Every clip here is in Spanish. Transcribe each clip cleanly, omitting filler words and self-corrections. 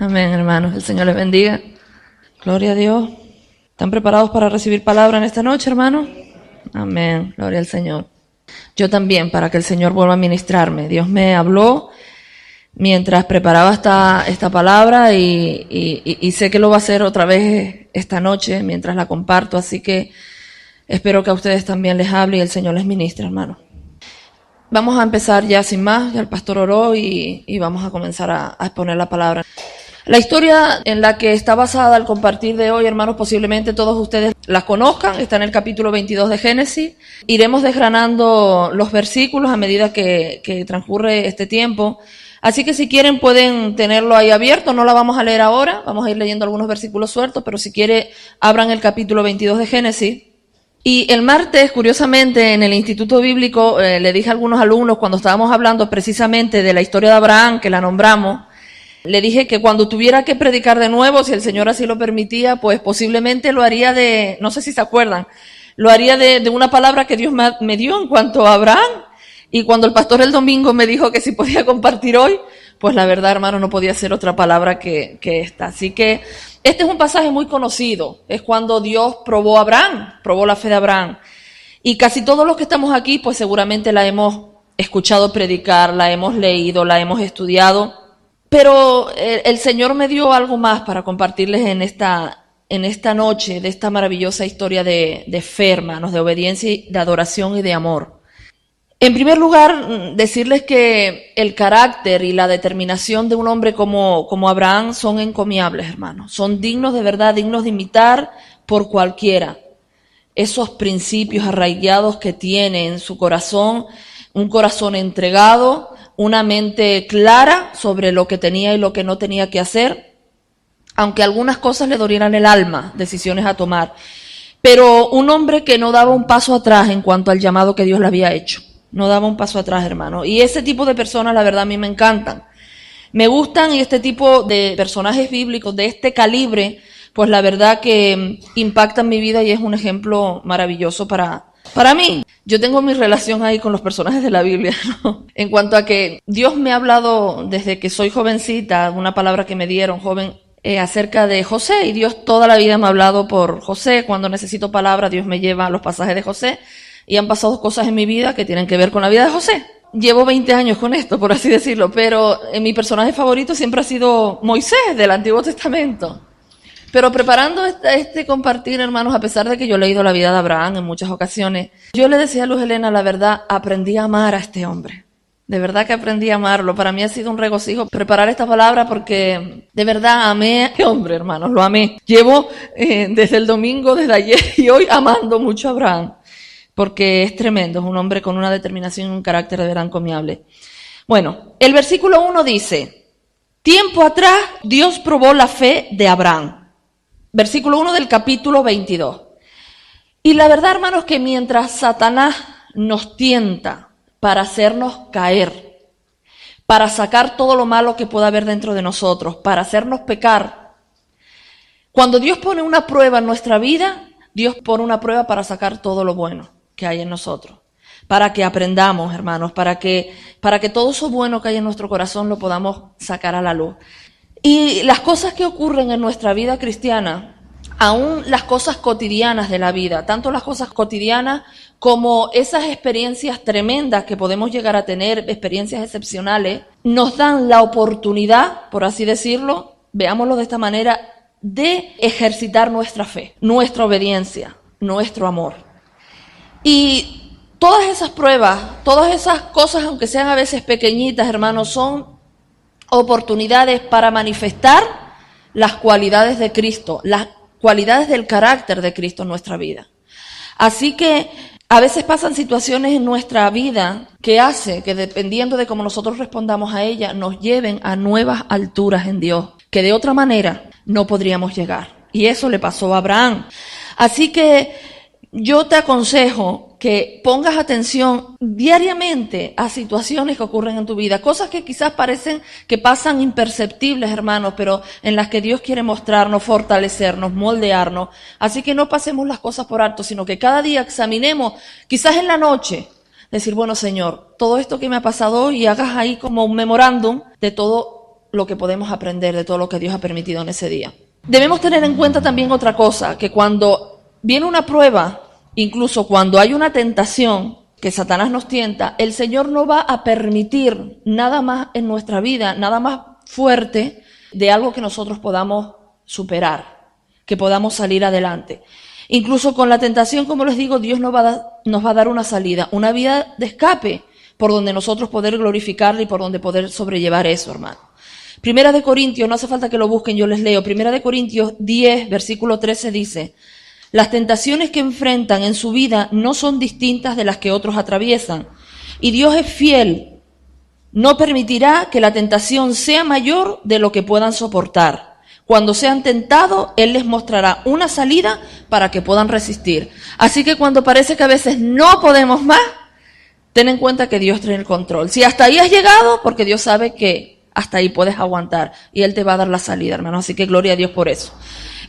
Amén, hermanos. El Señor les bendiga. Gloria a Dios. ¿Están preparados para recibir palabra en esta noche, hermanos? Amén. Gloria al Señor. Yo también, para que el Señor vuelva a ministrarme. Dios me habló mientras preparaba esta palabra y sé que lo va a hacer otra vez esta noche mientras la comparto. Así que espero que a ustedes también les hable y el Señor les ministre, hermanos. Vamos a empezar ya sin más. Ya el pastor oró y vamos a comenzar a exponer la palabra. La historia en la que está basada el compartir de hoy, hermanos, posiblemente todos ustedes la conozcan. Está en el capítulo 22 de Génesis. Iremos desgranando los versículos a medida que transcurre este tiempo. Así que si quieren pueden tenerlo ahí abierto. No la vamos a leer ahora. Vamos a ir leyendo algunos versículos sueltos, pero si quiere abran el capítulo 22 de Génesis. Y el martes, curiosamente, en el Instituto Bíblico, le dije a algunos alumnos cuando estábamos hablando precisamente de la historia de Abraham, que la nombramos, le dije que cuando tuviera que predicar de nuevo, si el Señor así lo permitía, pues posiblemente lo haría no sé si se acuerdan, lo haría de una palabra que Dios me dio en cuanto a Abraham. Y cuando el pastor el domingo me dijo que si podía compartir hoy, pues la verdad, hermano, no podía ser otra palabra que esta. Así que este es un pasaje muy conocido. Es cuando Dios probó a Abraham, probó la fe de Abraham. Y casi todos los que estamos aquí, pues seguramente la hemos escuchado predicar, la hemos leído, la hemos estudiado. Pero el Señor me dio algo más para compartirles en esta noche de esta maravillosa historia de fe, hermanos, de obediencia, de adoración y de amor. En primer lugar, decirles que el carácter y la determinación de un hombre como Abraham son encomiables, hermanos. Son dignos de verdad, dignos de imitar por cualquiera. Esos principios arraigados que tiene en su corazón, un corazón entregado, una mente clara sobre lo que tenía y lo que no tenía que hacer, aunque algunas cosas le dolieran el alma, decisiones a tomar. Pero un hombre que no daba un paso atrás en cuanto al llamado que Dios le había hecho. No daba un paso atrás, hermano. Y ese tipo de personas, la verdad, a mí me encantan. Me gustan y este tipo de personajes bíblicos de este calibre, pues la verdad que impactan mi vida y es un ejemplo maravilloso para mí. Yo tengo mi relación ahí con los personajes de la Biblia, ¿no? En cuanto a que Dios me ha hablado desde que soy jovencita, una palabra que me dieron, joven, acerca de José. Y Dios toda la vida me ha hablado por José. Cuando necesito palabra, Dios me lleva a los pasajes de José. Y han pasado cosas en mi vida que tienen que ver con la vida de José. Llevo 20 años con esto, por así decirlo, pero mi personaje favorito siempre ha sido Moisés, del Antiguo Testamento. Pero preparando este compartir, hermanos, a pesar de que yo he leído la vida de Abraham en muchas ocasiones, yo le decía a Luz Helena, la verdad, aprendí a amar a este hombre. De verdad que aprendí a amarlo. Para mí ha sido un regocijo preparar esta palabra porque de verdad amé a este hombre, hermanos, lo amé. Llevo desde el domingo, desde ayer y hoy, amando mucho a Abraham. Porque es tremendo, es un hombre con una determinación y un carácter de verdad encomiable. Bueno, el versículo 1 dice, tiempo atrás Dios probó la fe de Abraham. Versículo 1 del capítulo 22. Y la verdad, hermanos, que mientras Satanás nos tienta para hacernos caer, para sacar todo lo malo que pueda haber dentro de nosotros, para hacernos pecar, cuando Dios pone una prueba en nuestra vida, Dios pone una prueba para sacar todo lo bueno que hay en nosotros, para que aprendamos, hermanos, para que todo eso bueno que hay en nuestro corazón lo podamos sacar a la luz. Y las cosas que ocurren en nuestra vida cristiana, aún las cosas cotidianas de la vida, tanto las cosas cotidianas como esas experiencias tremendas que podemos llegar a tener, experiencias excepcionales, nos dan la oportunidad, por así decirlo, veámoslo de esta manera, de ejercitar nuestra fe, nuestra obediencia, nuestro amor. Y todas esas pruebas, todas esas cosas, aunque sean a veces pequeñitas, hermanos, son oportunidades para manifestar las cualidades de Cristo, las cualidades del carácter de Cristo en nuestra vida. Así que a veces pasan situaciones en nuestra vida que hace que, dependiendo de cómo nosotros respondamos a ellas, nos lleven a nuevas alturas en Dios, que de otra manera no podríamos llegar. Y eso le pasó a Abraham. Así que yo te aconsejo que pongas atención diariamente a situaciones que ocurren en tu vida, cosas que quizás parecen que pasan imperceptibles, hermanos, pero en las que Dios quiere mostrarnos, fortalecernos, moldearnos. Así que no pasemos las cosas por alto, sino que cada día examinemos, quizás en la noche, decir, bueno, Señor, todo esto que me ha pasado hoy, y hagas ahí como un memorándum de todo lo que podemos aprender de todo lo que Dios ha permitido en ese día. Debemos tener en cuenta también otra cosa, que cuando viene una prueba, incluso cuando hay una tentación que Satanás nos tienta, el Señor no va a permitir nada más en nuestra vida, nada más fuerte de algo que nosotros podamos superar, que podamos salir adelante. Incluso con la tentación, como les digo, Dios nos va a dar una salida, una vía de escape por donde nosotros poder glorificarle y por donde poder sobrellevar eso, hermano. Primera de Corintios, no hace falta que lo busquen, yo les leo. Primera de Corintios 10, versículo 13 dice: las tentaciones que enfrentan en su vida no son distintas de las que otros atraviesan. Y Dios es fiel, no permitirá que la tentación sea mayor de lo que puedan soportar. Cuando sean tentados, Él les mostrará una salida para que puedan resistir. Así que cuando parece que a veces no podemos más, ten en cuenta que Dios tiene el control. Si hasta ahí has llegado, porque Dios sabe que hasta ahí puedes aguantar y Él te va a dar la salida, hermano. Así que gloria a Dios por eso.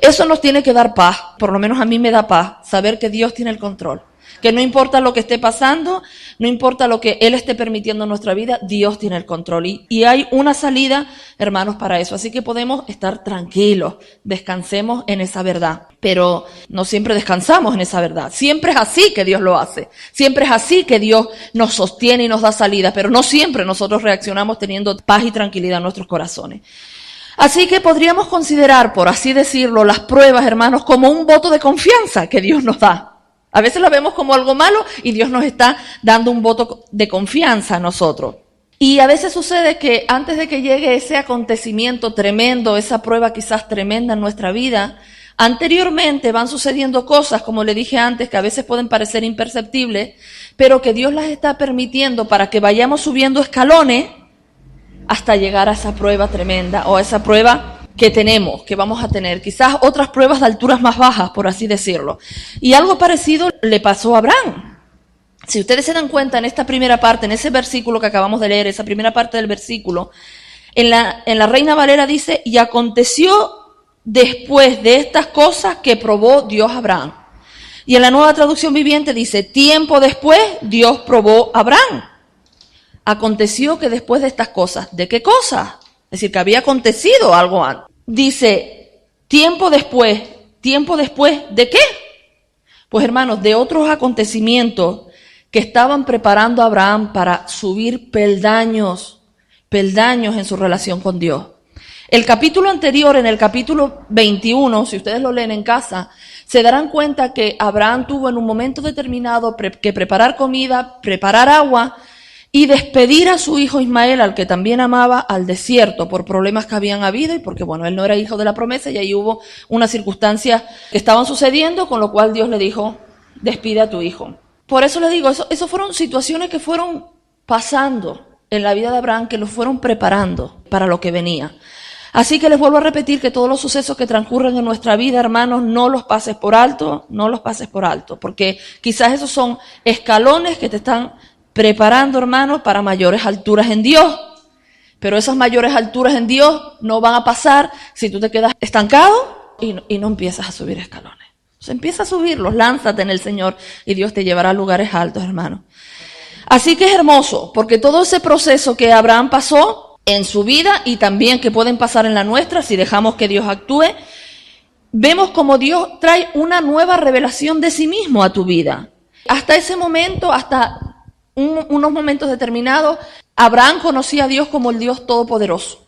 Eso nos tiene que dar paz, por lo menos a mí me da paz, saber que Dios tiene el control. Que no importa lo que esté pasando, no importa lo que Él esté permitiendo en nuestra vida, Dios tiene el control. Y hay una salida, hermanos, para eso. Así que podemos estar tranquilos, descansemos en esa verdad. Pero no siempre descansamos en esa verdad. Siempre es así que Dios lo hace. Siempre es así que Dios nos sostiene y nos da salida. Pero no siempre nosotros reaccionamos teniendo paz y tranquilidad en nuestros corazones. Así que podríamos considerar, por así decirlo, las pruebas, hermanos, como un voto de confianza que Dios nos da. A veces lo vemos como algo malo y Dios nos está dando un voto de confianza a nosotros. Y a veces sucede que antes de que llegue ese acontecimiento tremendo, esa prueba quizás tremenda en nuestra vida, anteriormente van sucediendo cosas, como le dije antes, que a veces pueden parecer imperceptibles, pero que Dios las está permitiendo para que vayamos subiendo escalones hasta llegar a esa prueba tremenda o a esa prueba que tenemos, que vamos a tener, quizás otras pruebas de alturas más bajas, por así decirlo. Y algo parecido le pasó a Abraham. Si ustedes se dan cuenta en esta primera parte, en ese versículo que acabamos de leer, esa primera parte del versículo, en la Reina Valera dice: y aconteció después de estas cosas que probó Dios a Abraham. Y en la Nueva Traducción Viviente dice: tiempo después Dios probó a Abraham. Aconteció que después de estas cosas, ¿de qué cosas? Es decir, que había acontecido algo antes. Dice, tiempo después, ¿de qué? Pues hermanos, de otros acontecimientos que estaban preparando a Abraham para subir peldaños en su relación con Dios. El capítulo anterior, en el capítulo 21, si ustedes lo leen en casa, se darán cuenta que Abraham tuvo en un momento determinado que preparar comida, preparar agua, y despedir a su hijo Ismael, al que también amaba, al desierto por problemas que habían habido y porque, bueno, él no era hijo de la promesa y ahí hubo unas circunstancias que estaban sucediendo, con lo cual Dios le dijo: despide a tu hijo. Por eso le digo, eso fueron situaciones que fueron pasando en la vida de Abraham, que lo fueron preparando para lo que venía. Así que les vuelvo a repetir que todos los sucesos que transcurren en nuestra vida, hermanos, no los pases por alto, porque quizás esos son escalones que te están preparando, hermanos, para mayores alturas en Dios. Pero esas mayores alturas en Dios no van a pasar si tú te quedas estancado y no empiezas a subir escalones. Entonces empieza a subirlos, lánzate en el Señor y Dios te llevará a lugares altos, hermanos. Así que es hermoso, porque todo ese proceso que Abraham pasó en su vida y también que pueden pasar en la nuestra si dejamos que Dios actúe, vemos como Dios trae una nueva revelación de sí mismo a tu vida. Hasta ese momento, hasta unos momentos determinados, Abraham conocía a Dios como el Dios todopoderoso.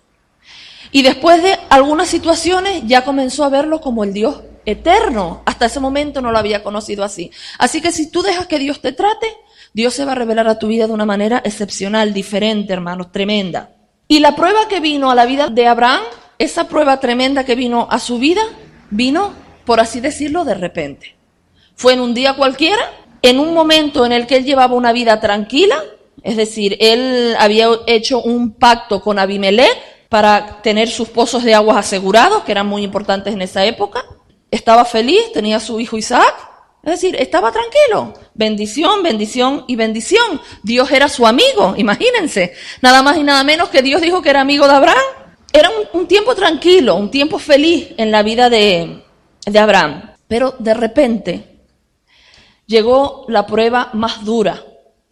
Y después de algunas situaciones ya comenzó a verlo como el Dios eterno. Hasta ese momento no lo había conocido así. Así que si tú dejas que Dios te trate, Dios se va a revelar a tu vida de una manera excepcional, diferente, hermanos, tremenda. Y la prueba que vino a la vida de Abraham, esa prueba tremenda que vino a su vida, vino, por así decirlo, de repente. Fue en un día cualquiera, en un momento en el que él llevaba una vida tranquila, es decir, él había hecho un pacto con Abimelech para tener sus pozos de aguas asegurados, que eran muy importantes en esa época. Estaba feliz, tenía a su hijo Isaac, es decir, estaba tranquilo. Bendición, bendición y bendición. Dios era su amigo, imagínense. Nada más y nada menos que Dios dijo que era amigo de Abraham. Era un tiempo tranquilo, un tiempo feliz en la vida de Abraham. Pero de repente llegó la prueba más dura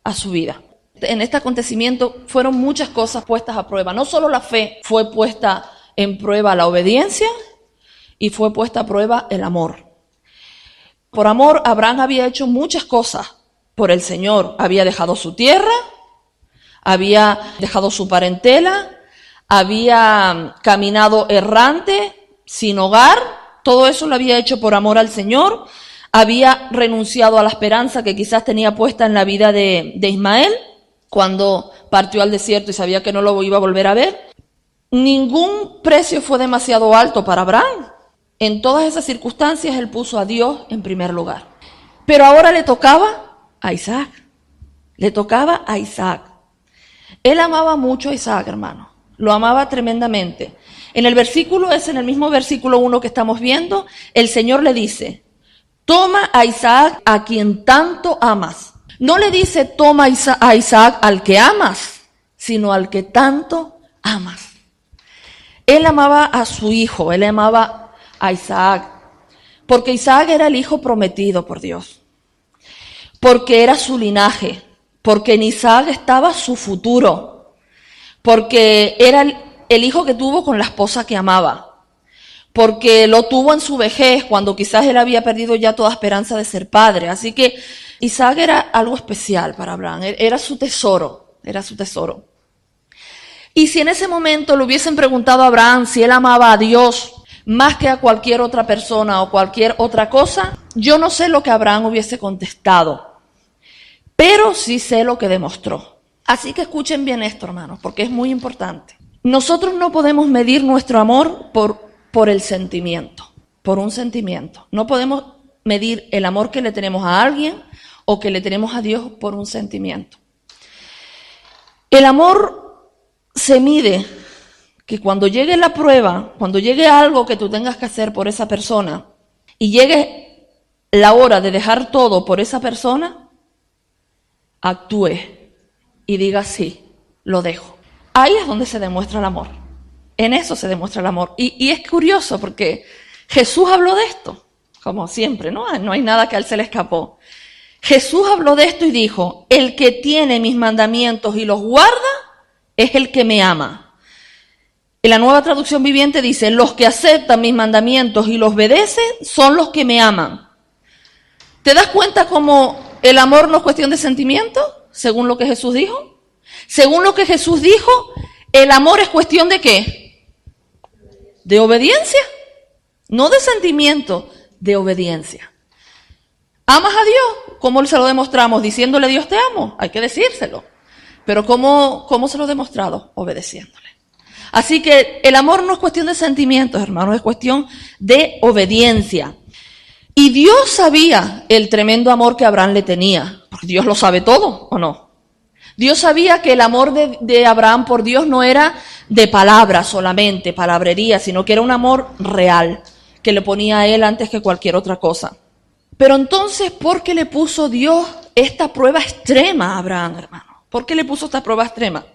a su vida. en este acontecimiento fueron muchas cosas puestas a prueba. No solo la fe fue puesta en prueba, la obediencia, y fue puesta a prueba el amor. Por amor, Abraham había hecho muchas cosas por el Señor. Había dejado su tierra, había dejado su parentela, había caminado errante, sin hogar. Todo eso lo había hecho por amor al Señor. Había renunciado a la esperanza que quizás tenía puesta en la vida de Ismael cuando partió al desierto y sabía que no lo iba a volver a ver. Ningún precio fue demasiado alto para Abraham. En todas esas circunstancias él puso a Dios en primer lugar. Pero ahora le tocaba a Isaac. Le tocaba a Isaac. Él amaba mucho a Isaac, hermano. Lo amaba tremendamente. En el versículo, en el mismo versículo 1 que estamos viendo, el Señor le dice: toma a Isaac a quien tanto amas. No le dice toma a Isaac al que amas, sino al que tanto amas. Él amaba a su hijo, él amaba a Isaac, porque Isaac era el hijo prometido por Dios, porque era su linaje, porque en Isaac estaba su futuro, porque era el hijo que tuvo con la esposa que amaba, porque lo tuvo en su vejez, cuando quizás él había perdido ya toda esperanza de ser padre. Así que Isaac era algo especial para Abraham, era su tesoro, era su tesoro. Y si en ese momento le hubiesen preguntado a Abraham si él amaba a Dios más que a cualquier otra persona o cualquier otra cosa, yo no sé lo que Abraham hubiese contestado, pero sí sé lo que demostró. Así que escuchen bien esto, hermanos, porque es muy importante. Nosotros no podemos medir nuestro amor por el sentimiento, por un sentimiento. No podemos medir el amor que le tenemos a alguien o que le tenemos a Dios por un sentimiento. El amor se mide que cuando llegue la prueba, cuando llegue algo que tú tengas que hacer por esa persona y llegue la hora de dejar todo por esa persona, actúe y diga sí, lo dejo. Ahí es donde se demuestra el amor. En eso se demuestra el amor. Y es curioso porque Jesús habló de esto, como siempre, ¿no? No hay nada que a él se le escapó. Jesús habló de esto y dijo: el que tiene mis mandamientos y los guarda es el que me ama. En la Nueva Traducción Viviente dice: los que aceptan mis mandamientos y los obedecen son los que me aman. ¿Te das cuenta cómo el amor no es cuestión de sentimiento, según lo que Jesús dijo? Según lo que Jesús dijo, el amor es cuestión ¿de qué? De obediencia. No de sentimiento, de obediencia. ¿Amas a Dios? ¿Cómo se lo demostramos? Diciéndole Dios te amo. Hay que decírselo. Pero ¿cómo se lo he demostrado? Obedeciéndole. Así que el amor no es cuestión de sentimientos, hermanos, es cuestión de obediencia. Y Dios sabía el tremendo amor que Abraham le tenía, porque Dios lo sabe todo, ¿o no? Dios sabía que el amor de Abraham por Dios no era de palabras solamente, palabrería, sino que era un amor real, que le ponía a él antes que cualquier otra cosa. Pero entonces, ¿por qué le puso Dios esta prueba extrema a Abraham, hermano? ¿Por qué le puso esta prueba extrema?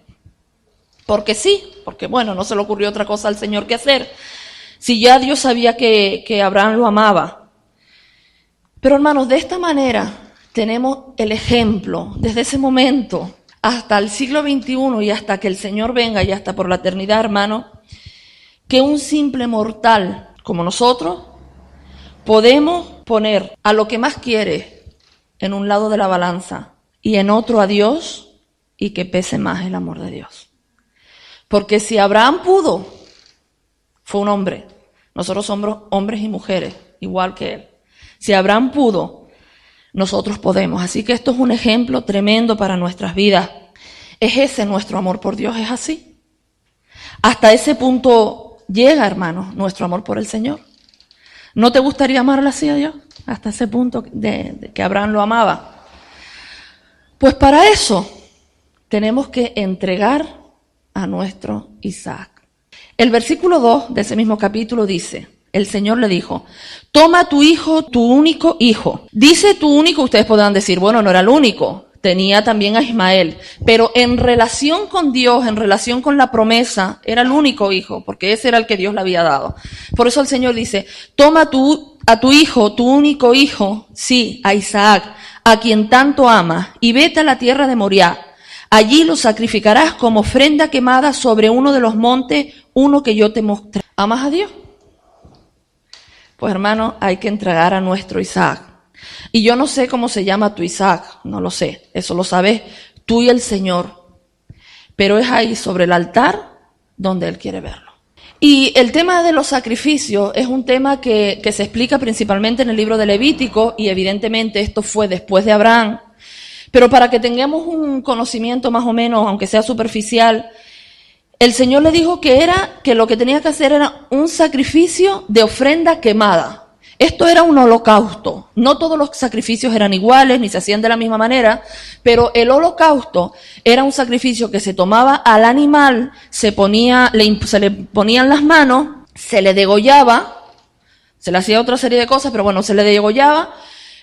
Porque sí, porque bueno, no se le ocurrió otra cosa al Señor que hacer. Si ya Dios sabía que Abraham lo amaba. Pero hermanos, de esta manera tenemos el ejemplo, desde ese momento hasta el siglo XXI y hasta que el Señor venga y hasta por la eternidad, hermano, que un simple mortal como nosotros podemos poner a lo que más quiere en un lado de la balanza y en otro a Dios, y que pese más el amor de Dios. Porque si Abraham pudo, fue un hombre. Nosotros somos hombres y mujeres, igual que él. Si Abraham pudo, nosotros podemos. Así que esto es un ejemplo tremendo para nuestras vidas. Es ese nuestro amor por Dios, es así. Hasta ese punto llega, hermanos, nuestro amor por el Señor. ¿No te gustaría amarlo así a Dios? Hasta ese punto de que Abraham lo amaba. Pues para eso tenemos que entregar a nuestro Isaac. El versículo 2 de ese mismo capítulo dice: el Señor le dijo: toma tu hijo, tu único hijo. Dice tu único, ustedes podrán decir, bueno, no era el único, tenía también a Ismael, pero en relación con Dios, en relación con la promesa, era el único hijo, porque ese era el que Dios le había dado. Por eso el Señor dice: toma a tu hijo, tu único hijo, sí, a Isaac, a quien tanto amas, y vete a la tierra de Moriah. Allí lo sacrificarás como ofrenda quemada sobre uno de los montes, uno que yo te mostré. ¿Amas a Dios? Pues hermano, hay que entregar a nuestro Isaac. Y yo no sé cómo se llama tu Isaac, no lo sé, eso lo sabes tú y el Señor. Pero es ahí sobre el altar donde Él quiere verlo. Y el tema de los sacrificios es un tema que se explica principalmente en el libro de Levítico, y evidentemente esto fue después de Abraham. Pero para que tengamos un conocimiento más o menos, aunque sea superficial, el Señor le dijo que lo que tenía que hacer era un sacrificio de ofrenda quemada. Esto era un holocausto. No todos los sacrificios eran iguales, ni se hacían de la misma manera, pero el holocausto era un sacrificio que se tomaba al animal, se le ponían las manos, se le degollaba, se le hacía otra serie de cosas, pero bueno, se le degollaba,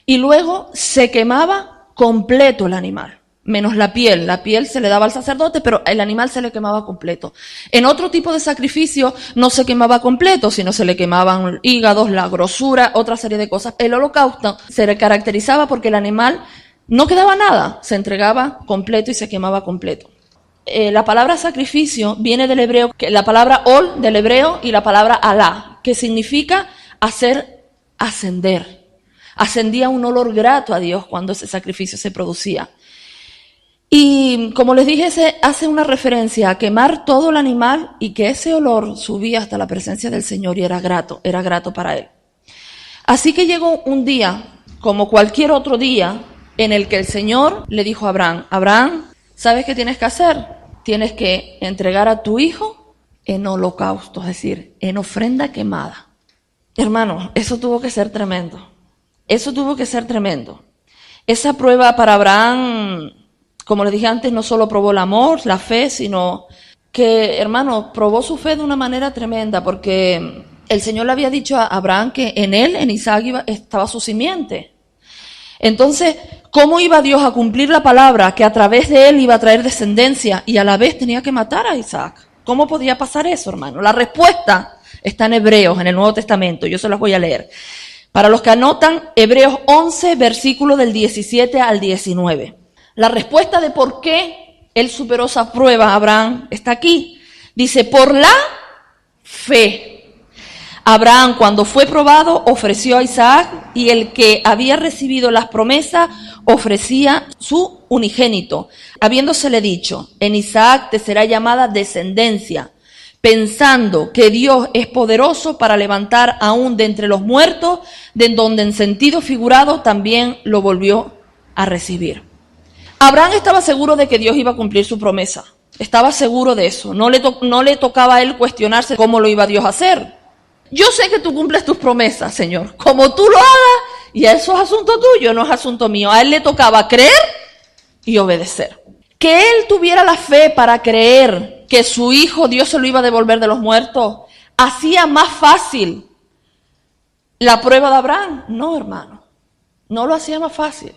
y luego se quemaba completo el animal, menos la piel. La piel se le daba al sacerdote, pero el animal se le quemaba completo. En otro tipo de sacrificio no se quemaba completo, sino se le quemaban hígados, la grosura, otra serie de cosas. El holocausto se le caracterizaba porque el animal no quedaba nada, se entregaba completo y se quemaba completo. La palabra sacrificio viene del hebreo, la palabra ol del hebreo y la palabra alá, que significa hacer ascender. Ascendía un olor grato a Dios cuando ese sacrificio se producía. Y como les dije, hace una referencia a quemar todo el animal y que ese olor subía hasta la presencia del Señor y era grato para Él. Así que llegó un día, como cualquier otro día, en el que el Señor le dijo a Abraham, Abraham, ¿sabes qué tienes que hacer? Tienes que entregar a tu hijo en holocausto, es decir, en ofrenda quemada. Hermano, eso tuvo que ser tremendo. Eso tuvo que ser tremendo. Esa prueba para Abraham, como les dije antes, no solo probó el amor, la fe, sino que, hermano, probó su fe de una manera tremenda, porque el Señor le había dicho a Abraham que en él, en Isaac, estaba su simiente. Entonces, ¿cómo iba Dios a cumplir la palabra que a través de él iba a traer descendencia y a la vez tenía que matar a Isaac? ¿Cómo podía pasar eso, hermano? La respuesta está en Hebreos, en el Nuevo Testamento. Yo se las voy a leer. Para los que anotan, Hebreos 11, versículo del 17 al 19. La respuesta de por qué él superó esa prueba, Abraham, está aquí. Dice, por la fe. Abraham, cuando fue probado, ofreció a Isaac, y el que había recibido las promesas ofrecía su unigénito, habiéndosele dicho, en Isaac te será llamada descendencia, pensando que Dios es poderoso para levantar aún de entre los muertos, de donde en sentido figurado también lo volvió a recibir. Abraham estaba seguro de que Dios iba a cumplir su promesa. Estaba seguro de eso. No le tocaba a él cuestionarse cómo lo iba Dios a hacer. Yo sé que tú cumples tus promesas, Señor. Como tú lo hagas, y eso es asunto tuyo, no es asunto mío. A él le tocaba creer y obedecer. Que él tuviera la fe para creer que su hijo Dios se lo iba a devolver de los muertos, hacía más fácil la prueba de Abraham. No, hermano, no lo hacía más fácil.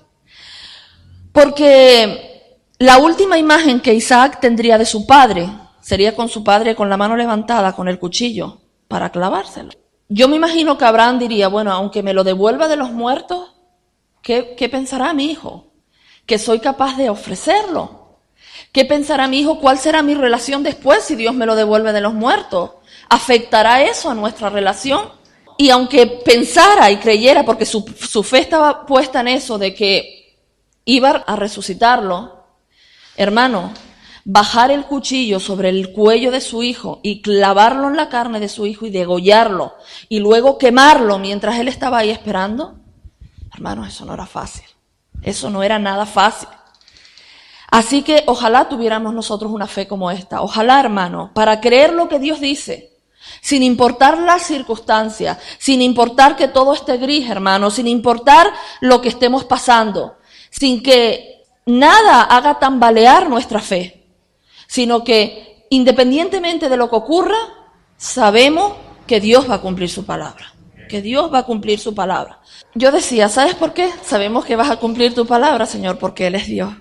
Porque la última imagen que Isaac tendría de su padre sería con su padre con la mano levantada, con el cuchillo, para clavárselo. Yo me imagino que Abraham diría, bueno, aunque me lo devuelva de los muertos, ¿qué pensará mi hijo? Que soy capaz de ofrecerlo. ¿Qué pensará mi hijo? ¿Cuál será mi relación después si Dios me lo devuelve de los muertos? ¿Afectará eso a nuestra relación? Y aunque pensara y creyera, porque su fe estaba puesta en eso, de que iba a resucitarlo, hermano, bajar el cuchillo sobre el cuello de su hijo y clavarlo en la carne de su hijo y degollarlo y luego quemarlo mientras él estaba ahí esperando, hermano, eso no era fácil. Eso no era nada fácil. Así que ojalá tuviéramos nosotros una fe como esta. Ojalá, hermano, para creer lo que Dios dice, sin importar las circunstancias, sin importar que todo esté gris, hermano, sin importar lo que estemos pasando, sin que nada haga tambalear nuestra fe, sino que independientemente de lo que ocurra, sabemos que Dios va a cumplir su palabra. Que Dios va a cumplir su palabra. Yo decía, ¿sabes por qué? Sabemos que vas a cumplir tu palabra, Señor, porque Él es Dios.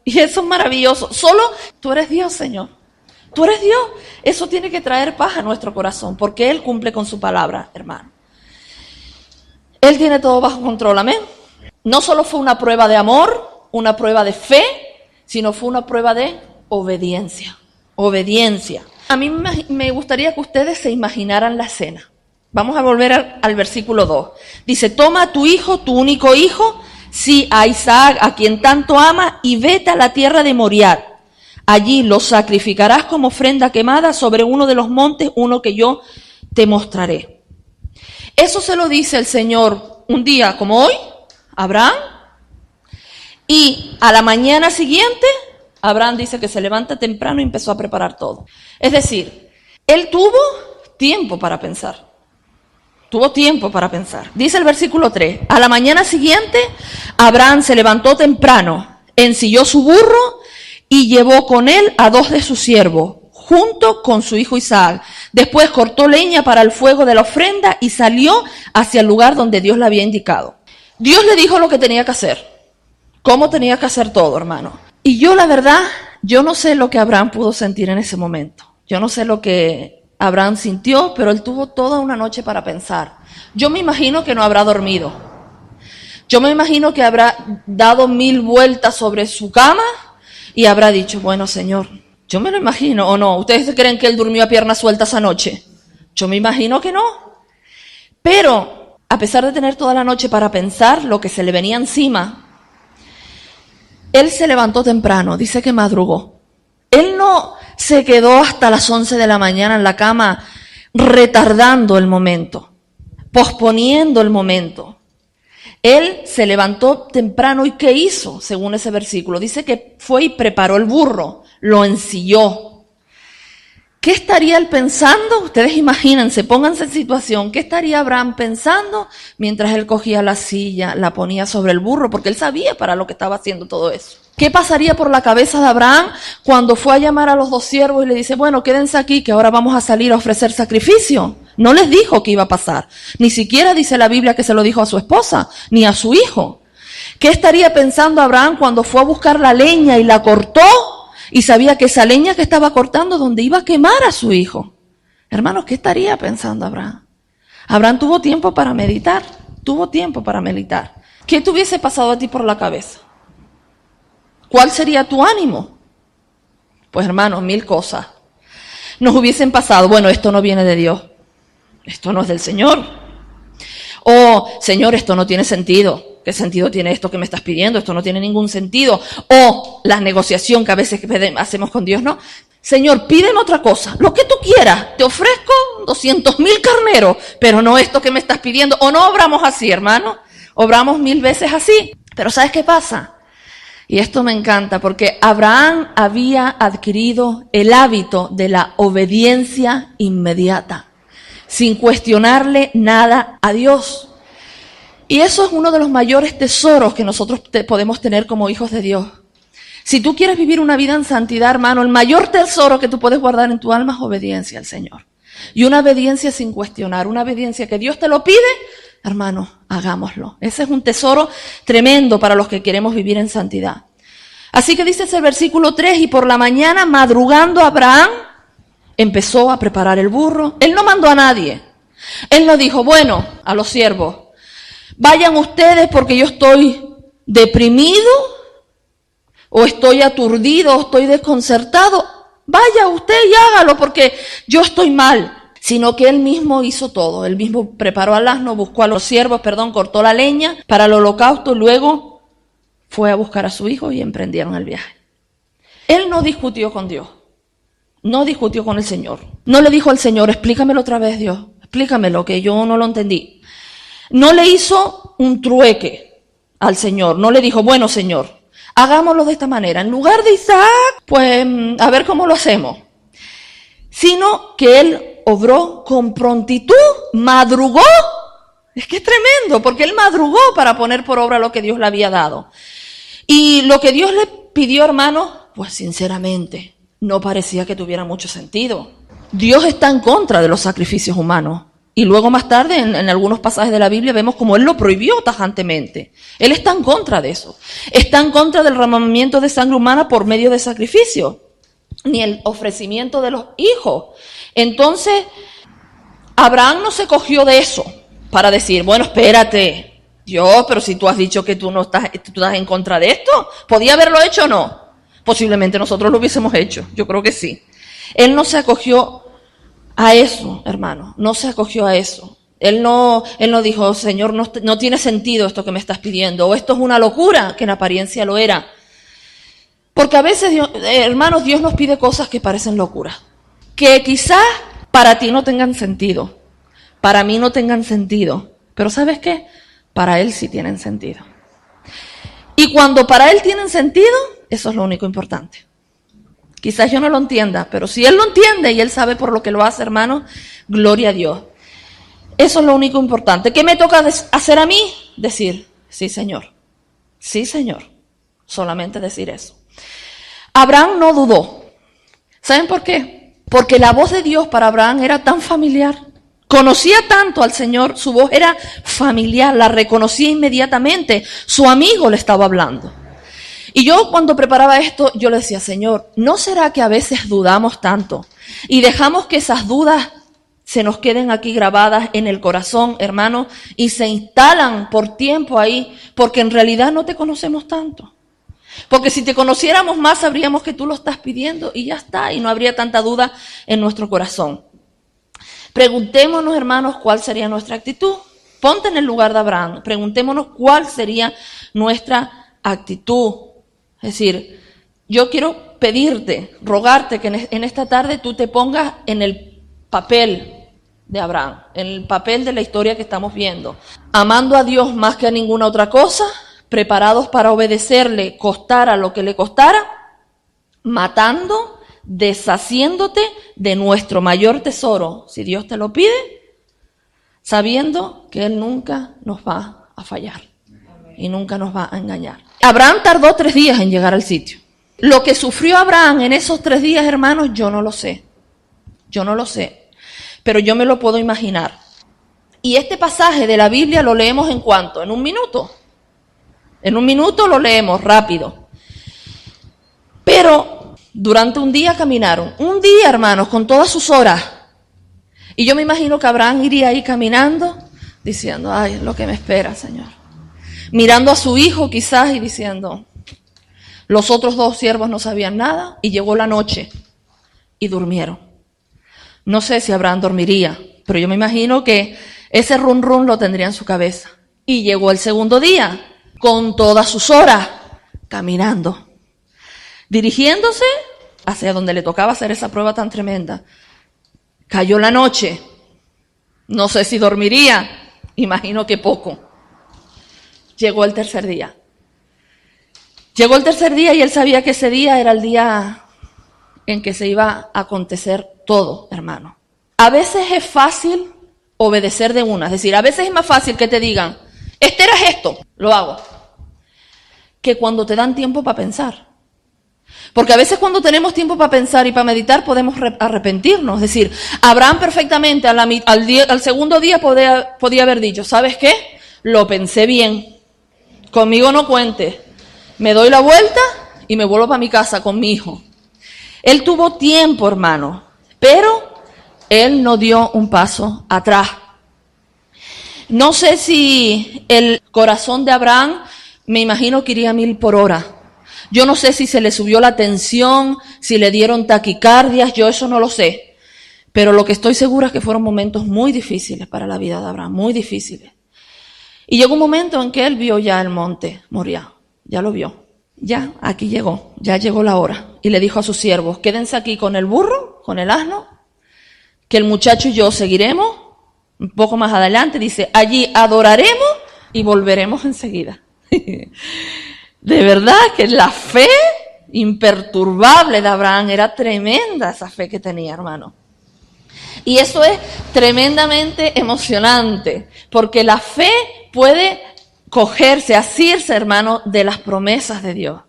Y eso es maravilloso. Solo tú eres Dios, Señor. Tú eres Dios. Eso tiene que traer paz a nuestro corazón, porque Él cumple con su palabra, hermano. Él tiene todo bajo control, amén. No solo fue una prueba de amor, una prueba de fe, sino fue una prueba de obediencia. Obediencia. A mí me gustaría que ustedes se imaginaran la escena. Vamos a volver al versículo 2. Dice, toma a tu hijo, tu único hijo, sí, a Isaac, a quien tanto amas, y vete a la tierra de Moriah. Allí lo sacrificarás como ofrenda quemada sobre uno de los montes, uno que yo te mostraré. Eso se lo dice el Señor un día como hoy, a Abraham, y a la mañana siguiente, Abraham dice que se levanta temprano y empezó a preparar todo. Es decir, él tuvo tiempo para pensar. Tuvo tiempo para pensar. Dice el versículo 3, a la mañana siguiente, Abraham se levantó temprano, ensilló su burro y llevó con él a 2 de sus siervos, junto con su hijo Isaac. Después cortó leña para el fuego de la ofrenda y salió hacia el lugar donde Dios le había indicado. Dios le dijo lo que tenía que hacer, cómo tenía que hacer todo, hermano. Y yo, la verdad, yo no sé lo que Abraham pudo sentir en ese momento. Yo no sé lo que Abraham sintió, pero él tuvo toda una noche para pensar. Yo me imagino que no habrá dormido. Yo me imagino que habrá dado 1000 vueltas sobre su cama y habrá dicho, bueno, Señor, yo me lo imagino, ¿o no? ¿Ustedes creen que él durmió a piernas sueltas anoche? Yo me imagino que no. Pero, a pesar de tener toda la noche para pensar lo que se le venía encima, él se levantó temprano, dice que madrugó. Él no se quedó hasta las 11 de la mañana en la cama retardando el momento, posponiendo el momento. Él se levantó temprano y ¿qué hizo? Según ese versículo, dice que fue y preparó el burro, lo ensilló. ¿Qué estaría él pensando? Ustedes imagínense, pónganse en situación. ¿Qué estaría Abraham pensando mientras él cogía la silla, la ponía sobre el burro? Porque él sabía para lo que estaba haciendo todo eso. ¿Qué pasaría por la cabeza de Abraham cuando fue a llamar a los 2 siervos y le dice, bueno, quédense aquí que ahora vamos a salir a ofrecer sacrificio? No les dijo que iba a pasar. Ni siquiera dice la Biblia que se lo dijo a su esposa, ni a su hijo. ¿Qué estaría pensando Abraham cuando fue a buscar la leña y la cortó? Y sabía que esa leña que estaba cortando donde iba a quemar a su hijo. Hermanos, ¿qué estaría pensando Abraham? Abraham tuvo tiempo para meditar. Tuvo tiempo para meditar. ¿Qué te hubiese pasado a ti por la cabeza? ¿Cuál sería tu ánimo? Pues hermanos, 1000 cosas. Nos hubiesen pasado, bueno, esto no viene de Dios. Esto no es del Señor. O, Señor, esto no tiene sentido. ¿Qué sentido tiene esto que me estás pidiendo? Esto no tiene ningún sentido. O la negociación que a veces hacemos con Dios, ¿no? Señor, pídeme otra cosa, lo que tú quieras. Te ofrezco 200,000 carneros, pero no esto que me estás pidiendo. O no obramos así, hermano. Obramos 1000 veces así. Pero ¿sabes qué pasa? Y esto me encanta porque Abraham había adquirido el hábito de la obediencia inmediata, sin cuestionarle nada a Dios. Y eso es uno de los mayores tesoros que nosotros podemos tener como hijos de Dios. Si tú quieres vivir una vida en santidad, hermano, el mayor tesoro que tú puedes guardar en tu alma es obediencia al Señor. Y una obediencia sin cuestionar, una obediencia que Dios te lo pide, hermano, hagámoslo. Ese es un tesoro tremendo para los que queremos vivir en santidad. Así que dice ese versículo 3, y por la mañana, madrugando Abraham, empezó a preparar el burro. Él no mandó a nadie. Él no dijo, bueno, a los siervos, vayan ustedes porque yo estoy deprimido, o estoy aturdido, o estoy desconcertado. Vaya usted y hágalo porque yo estoy mal. Sino que él mismo hizo todo. Él mismo preparó al asno, buscó a los siervos, cortó la leña para el holocausto, luego fue a buscar a su hijo y emprendieron el viaje. Él no discutió con Dios. No discutió con el Señor. No le dijo al Señor, explícamelo otra vez, Dios. Explícamelo, que yo no lo entendí. No le hizo un trueque al Señor. No le dijo, bueno, Señor, hagámoslo de esta manera. En lugar de Isaac, pues a ver cómo lo hacemos. Sino que él obró con prontitud, madrugó. Es que es tremendo, porque él madrugó para poner por obra lo que Dios le había dado. Y lo que Dios le pidió, hermano, pues sinceramente, no parecía que tuviera mucho sentido. Dios está en contra de los sacrificios humanos. Y luego más tarde, en algunos pasajes de la Biblia, vemos como Él lo prohibió tajantemente. Él está en contra de eso. Está en contra del derramamiento de sangre humana por medio de sacrificio, ni el ofrecimiento de los hijos. Entonces, Abraham no se cogió de eso para decir, bueno, espérate, Dios, pero si tú has dicho que tú estás en contra de esto, ¿podía haberlo hecho o no? Posiblemente nosotros lo hubiésemos hecho, yo creo que sí. Él no se acogió a eso, hermano, no se acogió a eso. Él no dijo, Señor, no tiene sentido esto que me estás pidiendo, o esto es una locura, que en apariencia lo era. Porque a veces, hermanos, Dios nos pide cosas que parecen locuras, que quizás para ti no tengan sentido, para mí no tengan sentido, pero ¿sabes qué? Para Él sí tienen sentido. Y cuando para Él tienen sentido, eso es lo único importante. Quizás yo no lo entienda, pero si Él lo entiende y Él sabe por lo que lo hace, hermano, gloria a Dios. Eso es lo único importante. ¿Qué me toca hacer a mí? Decir, sí, Señor. Sí, Señor. Solamente decir eso. Abraham no dudó. ¿Saben por qué? Porque la voz de Dios para Abraham era tan familiar. Conocía tanto al Señor, su voz era familiar, la reconocía inmediatamente. Su amigo le estaba hablando. Y yo cuando preparaba esto, yo le decía, Señor, ¿no será que a veces dudamos tanto y dejamos que esas dudas se nos queden aquí grabadas en el corazón, hermano, y se instalan por tiempo ahí, porque en realidad no te conocemos tanto? Porque si te conociéramos más, sabríamos que tú lo estás pidiendo y ya está, y no habría tanta duda en nuestro corazón. Preguntémonos, hermanos, cuál sería nuestra actitud. Ponte en el lugar de Abraham. Preguntémonos cuál sería nuestra actitud. Es decir, yo quiero pedirte, rogarte que en esta tarde tú te pongas en el papel de Abraham, en el papel de la historia que estamos viendo. Amando a Dios más que a ninguna otra cosa, preparados para obedecerle, costara lo que le costara, matando, deshaciéndote de nuestro mayor tesoro, si Dios te lo pide, sabiendo que Él nunca nos va a fallar y nunca nos va a engañar. Abraham tardó 3 días en llegar al sitio. Lo que sufrió Abraham en esos 3 días, hermanos, yo no lo sé. Yo no lo sé, pero yo me lo puedo imaginar. Y este pasaje de la Biblia lo leemos ¿en cuánto? En 1 minuto. En 1 minuto lo leemos rápido. Pero durante un día caminaron. Un día, hermanos, con todas sus horas. Y yo me imagino que Abraham iría ahí caminando, diciendo, ay, es lo que me espera, Señor. Mirando a su hijo quizás y diciendo, los otros 2 siervos no sabían nada y llegó la noche y durmieron. No sé si Abraham dormiría, pero yo me imagino que ese run run lo tendría en su cabeza. Y llegó el segundo día, con todas sus horas, caminando, dirigiéndose hacia donde le tocaba hacer esa prueba tan tremenda. Cayó la noche, no sé si dormiría, imagino que poco. Llegó el tercer día. Llegó el tercer día y él sabía que ese día era el día en que se iba a acontecer todo, hermano. A veces es fácil obedecer de una, es decir, a veces es más fácil que te digan, Esther, haz esto, lo hago, que cuando te dan tiempo para pensar. Porque a veces cuando tenemos tiempo para pensar y para meditar podemos arrepentirnos. Es decir, Abraham perfectamente al segundo día podía haber dicho, ¿sabes qué? Lo pensé bien, conmigo no cuentes, me doy la vuelta y me vuelvo para mi casa con mi hijo. Él tuvo tiempo, hermano, pero él no dio un paso atrás. No sé si el corazón de Abraham, me imagino que iría a 1000 por hora. Yo no sé si se le subió la tensión, si le dieron taquicardias, yo eso no lo sé. Pero lo que estoy segura es que fueron momentos muy difíciles para la vida de Abraham, muy difíciles. Y llegó un momento en que él vio ya el monte Moriah, ya lo vio. Ya, aquí llegó, ya llegó la hora. Y le dijo a sus siervos, quédense aquí con el burro, con el asno, que el muchacho y yo seguiremos. Un poco más adelante dice, allí adoraremos y volveremos enseguida. De verdad que la fe imperturbable de Abraham era tremenda, esa fe que tenía, hermano. Y eso es tremendamente emocionante, porque la fe puede cogerse, asirse, hermano, de las promesas de Dios.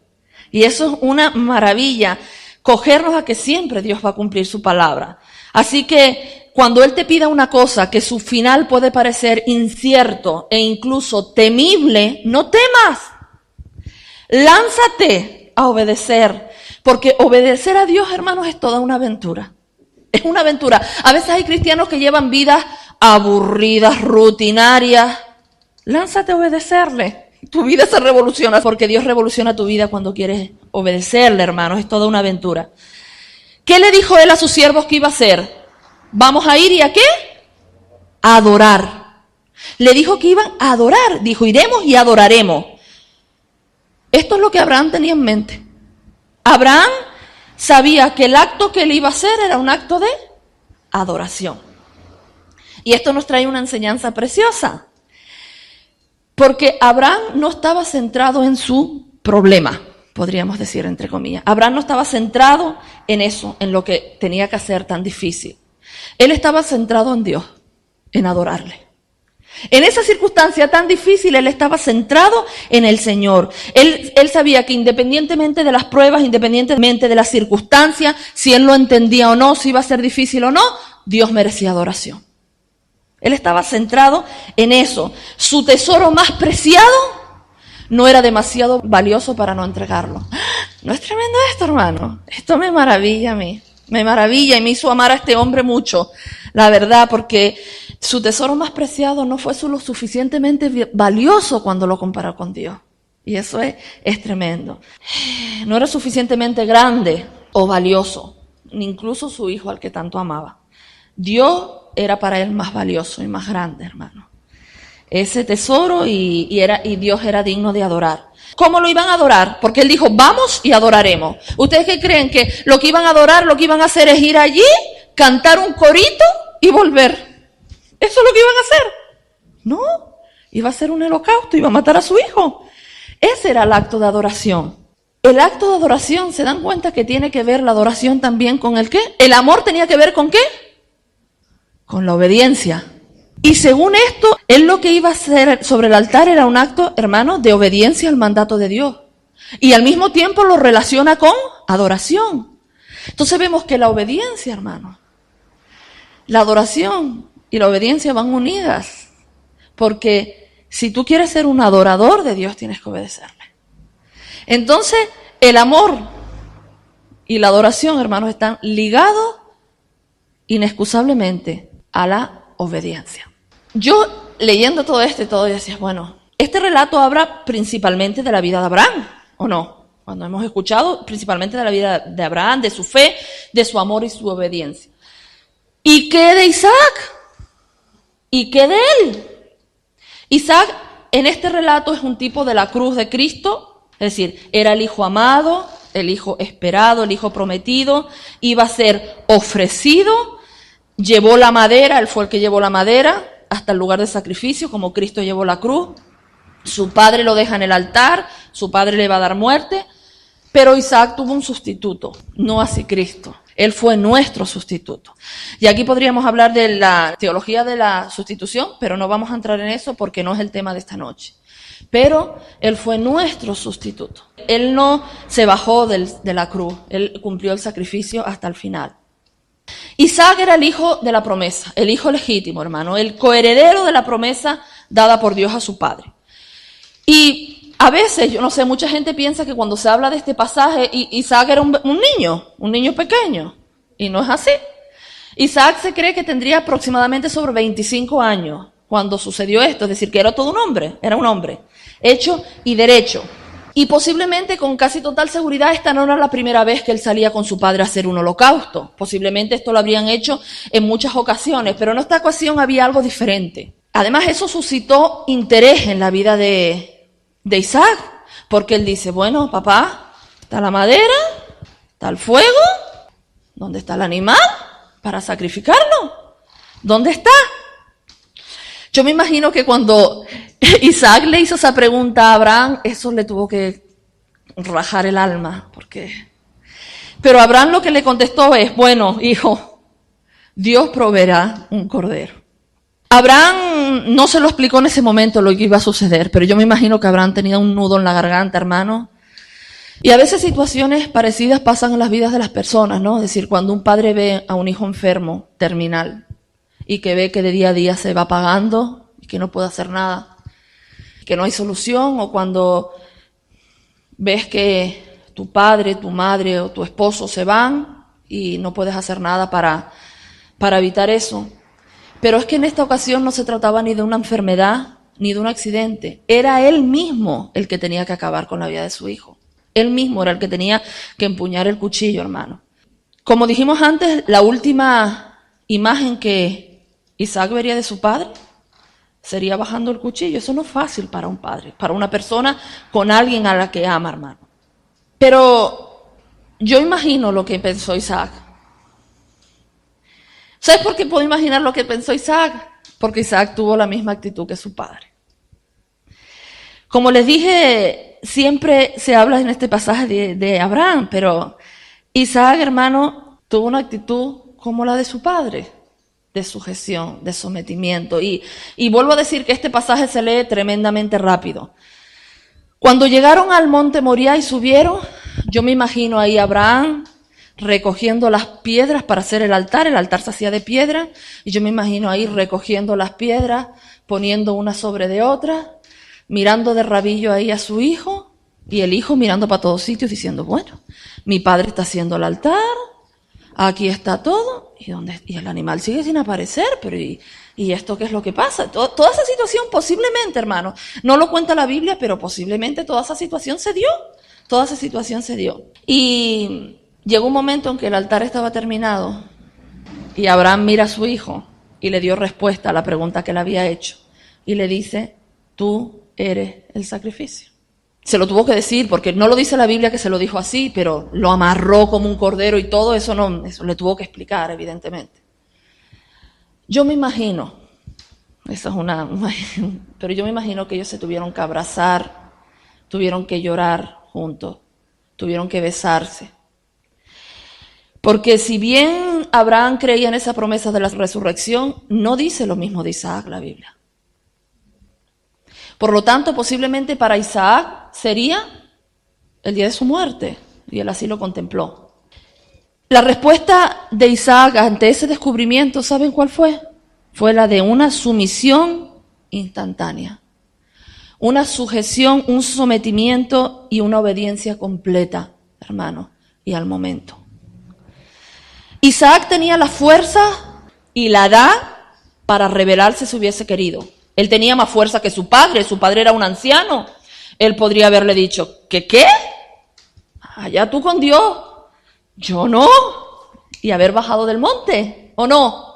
Y eso es una maravilla, cogernos a que siempre Dios va a cumplir su palabra. Así que cuando Él te pida una cosa que su final puede parecer incierto e incluso temible, no temas. Lánzate a obedecer, porque obedecer a Dios, hermanos, es toda una aventura. Es una aventura. A veces hay cristianos que llevan vidas aburridas, rutinarias. Lánzate a obedecerle. Tu vida se revoluciona, porque Dios revoluciona tu vida cuando quieres obedecerle, hermanos, es toda una aventura. ¿Qué le dijo él a sus siervos que iba a hacer? ¿Vamos a ir y a qué? A adorar. Le dijo que iban a adorar. Dijo, iremos y adoraremos. Esto es lo que Abraham tenía en mente. Abraham sabía que el acto que él iba a hacer era un acto de adoración. Y esto nos trae una enseñanza preciosa. Porque Abraham no estaba centrado en su problema, podríamos decir entre comillas. Abraham no estaba centrado en eso, en lo que tenía que hacer tan difícil. Él estaba centrado en Dios, en adorarle. En esa circunstancia tan difícil, él estaba centrado en el Señor. Él sabía que independientemente de las pruebas, independientemente de las circunstancias, si él lo entendía o no, si iba a ser difícil o no, Dios merecía adoración. Él estaba centrado en eso. Su tesoro más preciado no era demasiado valioso para no entregarlo. ¿No es tremendo esto, hermano? Esto me maravilla a mí. Me maravilla y me hizo amar a este hombre mucho. La verdad, porque su tesoro más preciado no fue lo suficientemente valioso cuando lo comparó con Dios. Y eso es tremendo. No era suficientemente grande o valioso, ni incluso su hijo al que tanto amaba. Dios era para él más valioso y más grande, hermano. Ese tesoro y Dios era digno de adorar. ¿Cómo lo iban a adorar? Porque él dijo, vamos y adoraremos. ¿Ustedes qué creen? ¿Que lo que iban a adorar, lo que iban a hacer es ir allí, cantar un corito y volver? ¿Eso es lo que iban a hacer? No, iba a ser un holocausto, iba a matar a su hijo. Ese era el acto de adoración. El acto de adoración, ¿se dan cuenta que tiene que ver la adoración también con el qué? El amor tenía que ver con qué? Con la obediencia. Y según esto, él lo que iba a hacer sobre el altar era un acto, hermano, de obediencia al mandato de Dios. Y al mismo tiempo lo relaciona con adoración. Entonces vemos que la obediencia, hermano, la adoración y la obediencia van unidas. Porque si tú quieres ser un adorador de Dios, tienes que obedecerle. Entonces, el amor y la adoración, hermanos, están ligados inexcusablemente a la obediencia. Yo, leyendo todo esto y todo, decía, bueno, este relato habla principalmente de la vida de Abraham, ¿o no? Cuando hemos escuchado principalmente de la vida de Abraham, de su fe, de su amor y su obediencia. ¿Y qué de Isaac? ¿Y qué de él? Isaac, en este relato, es un tipo de la cruz de Cristo, es decir, era el hijo amado, el hijo esperado, el hijo prometido, iba a ser ofrecido, llevó la madera, él fue el que llevó la madera hasta el lugar de sacrificio, como Cristo llevó la cruz. Su padre lo deja en el altar, su padre le va a dar muerte, pero Isaac tuvo un sustituto, no así Cristo. Él fue nuestro sustituto. Y aquí podríamos hablar de la teología de la sustitución, pero no vamos a entrar en eso porque no es el tema de esta noche. Pero Él fue nuestro sustituto. Él no se bajó de la cruz, Él cumplió el sacrificio hasta el final. Isaac era el hijo de la promesa, el hijo legítimo, hermano, el coheredero de la promesa dada por Dios a su padre. Y a veces, yo no sé, mucha gente piensa que cuando se habla de este pasaje, Isaac era un niño pequeño, y no es así. Isaac se cree que tendría aproximadamente sobre 25 años cuando sucedió esto, es decir, que era todo un hombre, era un hombre, hecho y derecho. Y posiblemente con casi total seguridad esta no era la primera vez que él salía con su padre a hacer un holocausto. Posiblemente esto lo habrían hecho en muchas ocasiones, pero en esta ocasión había algo diferente. Además, eso suscitó interés en la vida de Isaac, porque él dice, bueno, papá, está la madera, está el fuego, ¿dónde está el animal para sacrificarlo? ¿Dónde está? Yo me imagino que cuando Isaac le hizo esa pregunta a Abraham, eso le tuvo que rajar el alma, pero Abraham lo que le contestó es, bueno, hijo, Dios proveerá un cordero. Abraham no se lo explicó en ese momento lo que iba a suceder, pero yo me imagino que Abraham tenía un nudo en la garganta, hermano. Y a veces situaciones parecidas pasan en las vidas de las personas, ¿no? Es decir, cuando un padre ve a un hijo enfermo, terminal, y que ve que de día a día se va apagando y que no puede hacer nada, que no hay solución, o cuando ves que tu padre, tu madre o tu esposo se van y no puedes hacer nada para evitar eso. Pero es que en esta ocasión no se trataba ni de una enfermedad ni de un accidente, era él mismo el que tenía que acabar con la vida de su hijo. Él mismo era el que tenía que empuñar el cuchillo, hermano. Como dijimos antes, la última imagen que Isaac vería de su padre sería bajando el cuchillo. Eso no es fácil para un padre, para una persona con alguien a la que ama, hermano. Pero yo imagino lo que pensó Isaac. ¿Sabes por qué puedo imaginar lo que pensó Isaac? Porque Isaac tuvo la misma actitud que su padre. Como les dije, siempre se habla en este pasaje de Abraham, pero Isaac, hermano, tuvo una actitud como la de su padre, de sujeción, de sometimiento. Y vuelvo a decir que este pasaje se lee tremendamente rápido. Cuando llegaron al monte Moriah y subieron, yo me imagino ahí a Abraham recogiendo las piedras para hacer el altar se hacía de piedra, y yo me imagino ahí recogiendo las piedras, poniendo una sobre de otra, mirando de rabillo ahí a su hijo, y el hijo mirando para todos sitios diciendo, bueno, mi padre está haciendo el altar, aquí está todo, y el animal sigue sin aparecer, pero ¿y esto qué es lo que pasa? Toda esa situación posiblemente, hermano, no lo cuenta la Biblia, pero posiblemente toda esa situación se dio. Y llegó un momento en que el altar estaba terminado y Abraham mira a su hijo y le dio respuesta a la pregunta que le había hecho. Y le dice, tú eres el sacrificio. Se lo tuvo que decir porque no lo dice la Biblia que se lo dijo así, pero lo amarró como un cordero y todo eso le tuvo que explicar, evidentemente. Yo me imagino, pero yo me imagino que ellos se tuvieron que abrazar, tuvieron que llorar juntos, tuvieron que besarse. Porque si bien Abraham creía en esa promesa de la resurrección, no dice lo mismo de Isaac la Biblia. Por lo tanto, posiblemente para Isaac sería el día de su muerte, y él así lo contempló. La respuesta de Isaac ante ese descubrimiento, ¿saben cuál fue? Fue la de una sumisión instantánea. Una sujeción, un sometimiento y una obediencia completa, hermano, y al momento. Isaac tenía la fuerza y la edad para rebelarse si hubiese querido. Él tenía más fuerza que su padre era un anciano. Él podría haberle dicho, ¿qué? Allá tú con Dios, yo no. Y haber bajado del monte, ¿o no?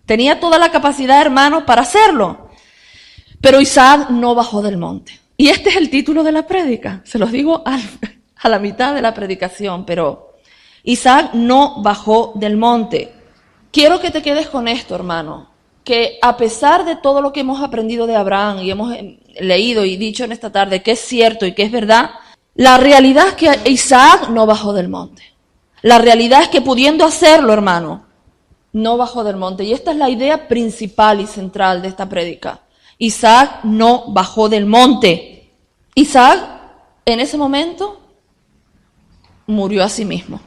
Tenía toda la capacidad, hermano, para hacerlo. Pero Isaac no bajó del monte. Y este es el título de la prédica. Se los digo a la mitad de la predicación, pero Isaac no bajó del monte. Quiero que te quedes con esto, hermano, que a pesar de todo lo que hemos aprendido de Abraham y hemos leído y dicho en esta tarde que es cierto y que es verdad, la realidad es que Isaac no bajó del monte. La realidad es que pudiendo hacerlo, hermano, no bajó del monte. Y esta es la idea principal y central de esta prédica. Isaac no bajó del monte. Isaac, en ese momento, murió a sí mismo.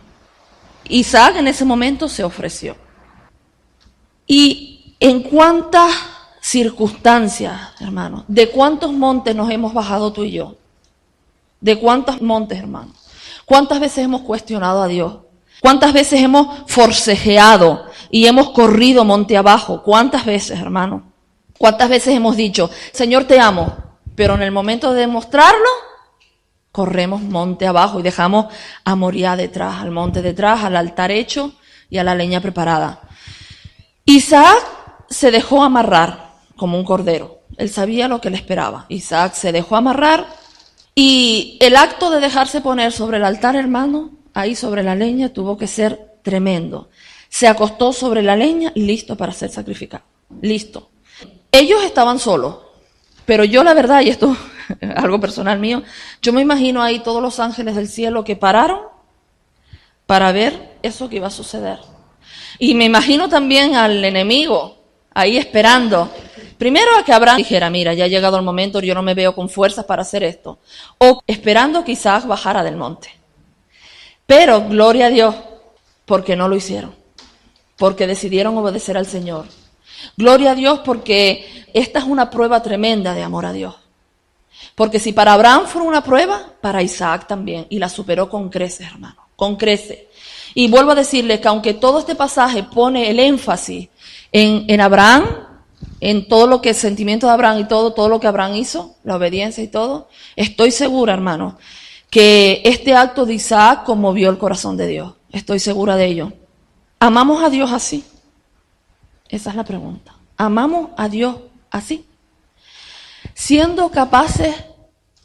Isaac en ese momento se ofreció. Y en cuántas circunstancias, hermano, de cuántos montes nos hemos bajado tú y yo. ¿De cuántos montes, hermano? ¿Cuántas veces hemos cuestionado a Dios? ¿Cuántas veces hemos forcejeado y hemos corrido monte abajo? ¿Cuántas veces, hermano? ¿Cuántas veces hemos dicho, Señor, te amo? Pero en el momento de demostrarlo, corremos monte abajo y dejamos a Moriah detrás, al monte detrás, al altar hecho y a la leña preparada. Isaac se dejó amarrar como un cordero. Él sabía lo que le esperaba. Isaac se dejó amarrar y el acto de dejarse poner sobre el altar, hermano, ahí sobre la leña, tuvo que ser tremendo. Se acostó sobre la leña, listo para ser sacrificado. Listo. Ellos estaban solos, pero yo la verdad, y esto es algo personal mío, yo me imagino ahí todos los ángeles del cielo que pararon para ver eso que iba a suceder. Y me imagino también al enemigo ahí esperando. Primero a que Abraham dijera, mira, ya ha llegado el momento, yo no me veo con fuerzas para hacer esto. O esperando que Isaac bajara del monte. Pero, gloria a Dios, porque no lo hicieron. Porque decidieron obedecer al Señor. Gloria a Dios porque esta es una prueba tremenda de amor a Dios. Porque si para Abraham fue una prueba, para Isaac también. Y la superó con creces, hermano. Con creces. Y vuelvo a decirles que aunque todo este pasaje pone el énfasis en Abraham, en todo lo que es sentimiento de Abraham y todo lo que Abraham hizo, la obediencia y todo, estoy segura, hermano, que este acto de Isaac conmovió el corazón de Dios. Estoy segura de ello. ¿Amamos a Dios así? Esa es la pregunta. ¿Amamos a Dios así? Siendo capaces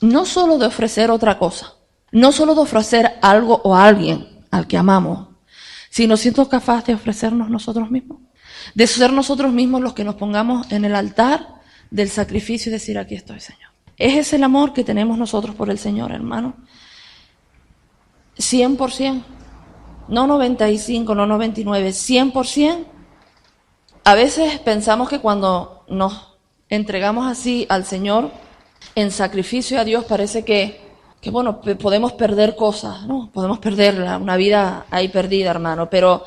no solo de ofrecer otra cosa, no solo de ofrecer algo o a alguien al que amamos, sino siendo capaces de ofrecernos nosotros mismos. De ser nosotros mismos los que nos pongamos en el altar del sacrificio y decir, aquí estoy, Señor. Ese es el amor que tenemos nosotros por el Señor, hermano. 100%. No 95, no 99, 100%. A veces pensamos que cuando nos entregamos así al Señor, en sacrificio a Dios, parece que bueno, podemos perder cosas, ¿no? Podemos perder una vida ahí perdida, hermano, pero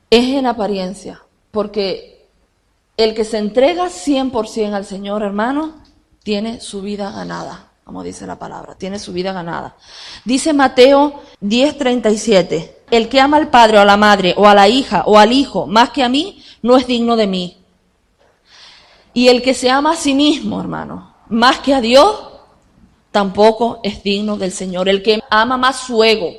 es en apariencia, porque el que se entrega 100% al Señor, hermano, tiene su vida ganada, como dice la palabra, tiene su vida ganada. Dice Mateo 10:37, el que ama al padre o a la madre o a la hija o al hijo más que a mí, no es digno de mí. Y el que se ama a sí mismo, hermano, más que a Dios, tampoco es digno del Señor. El que ama más su ego,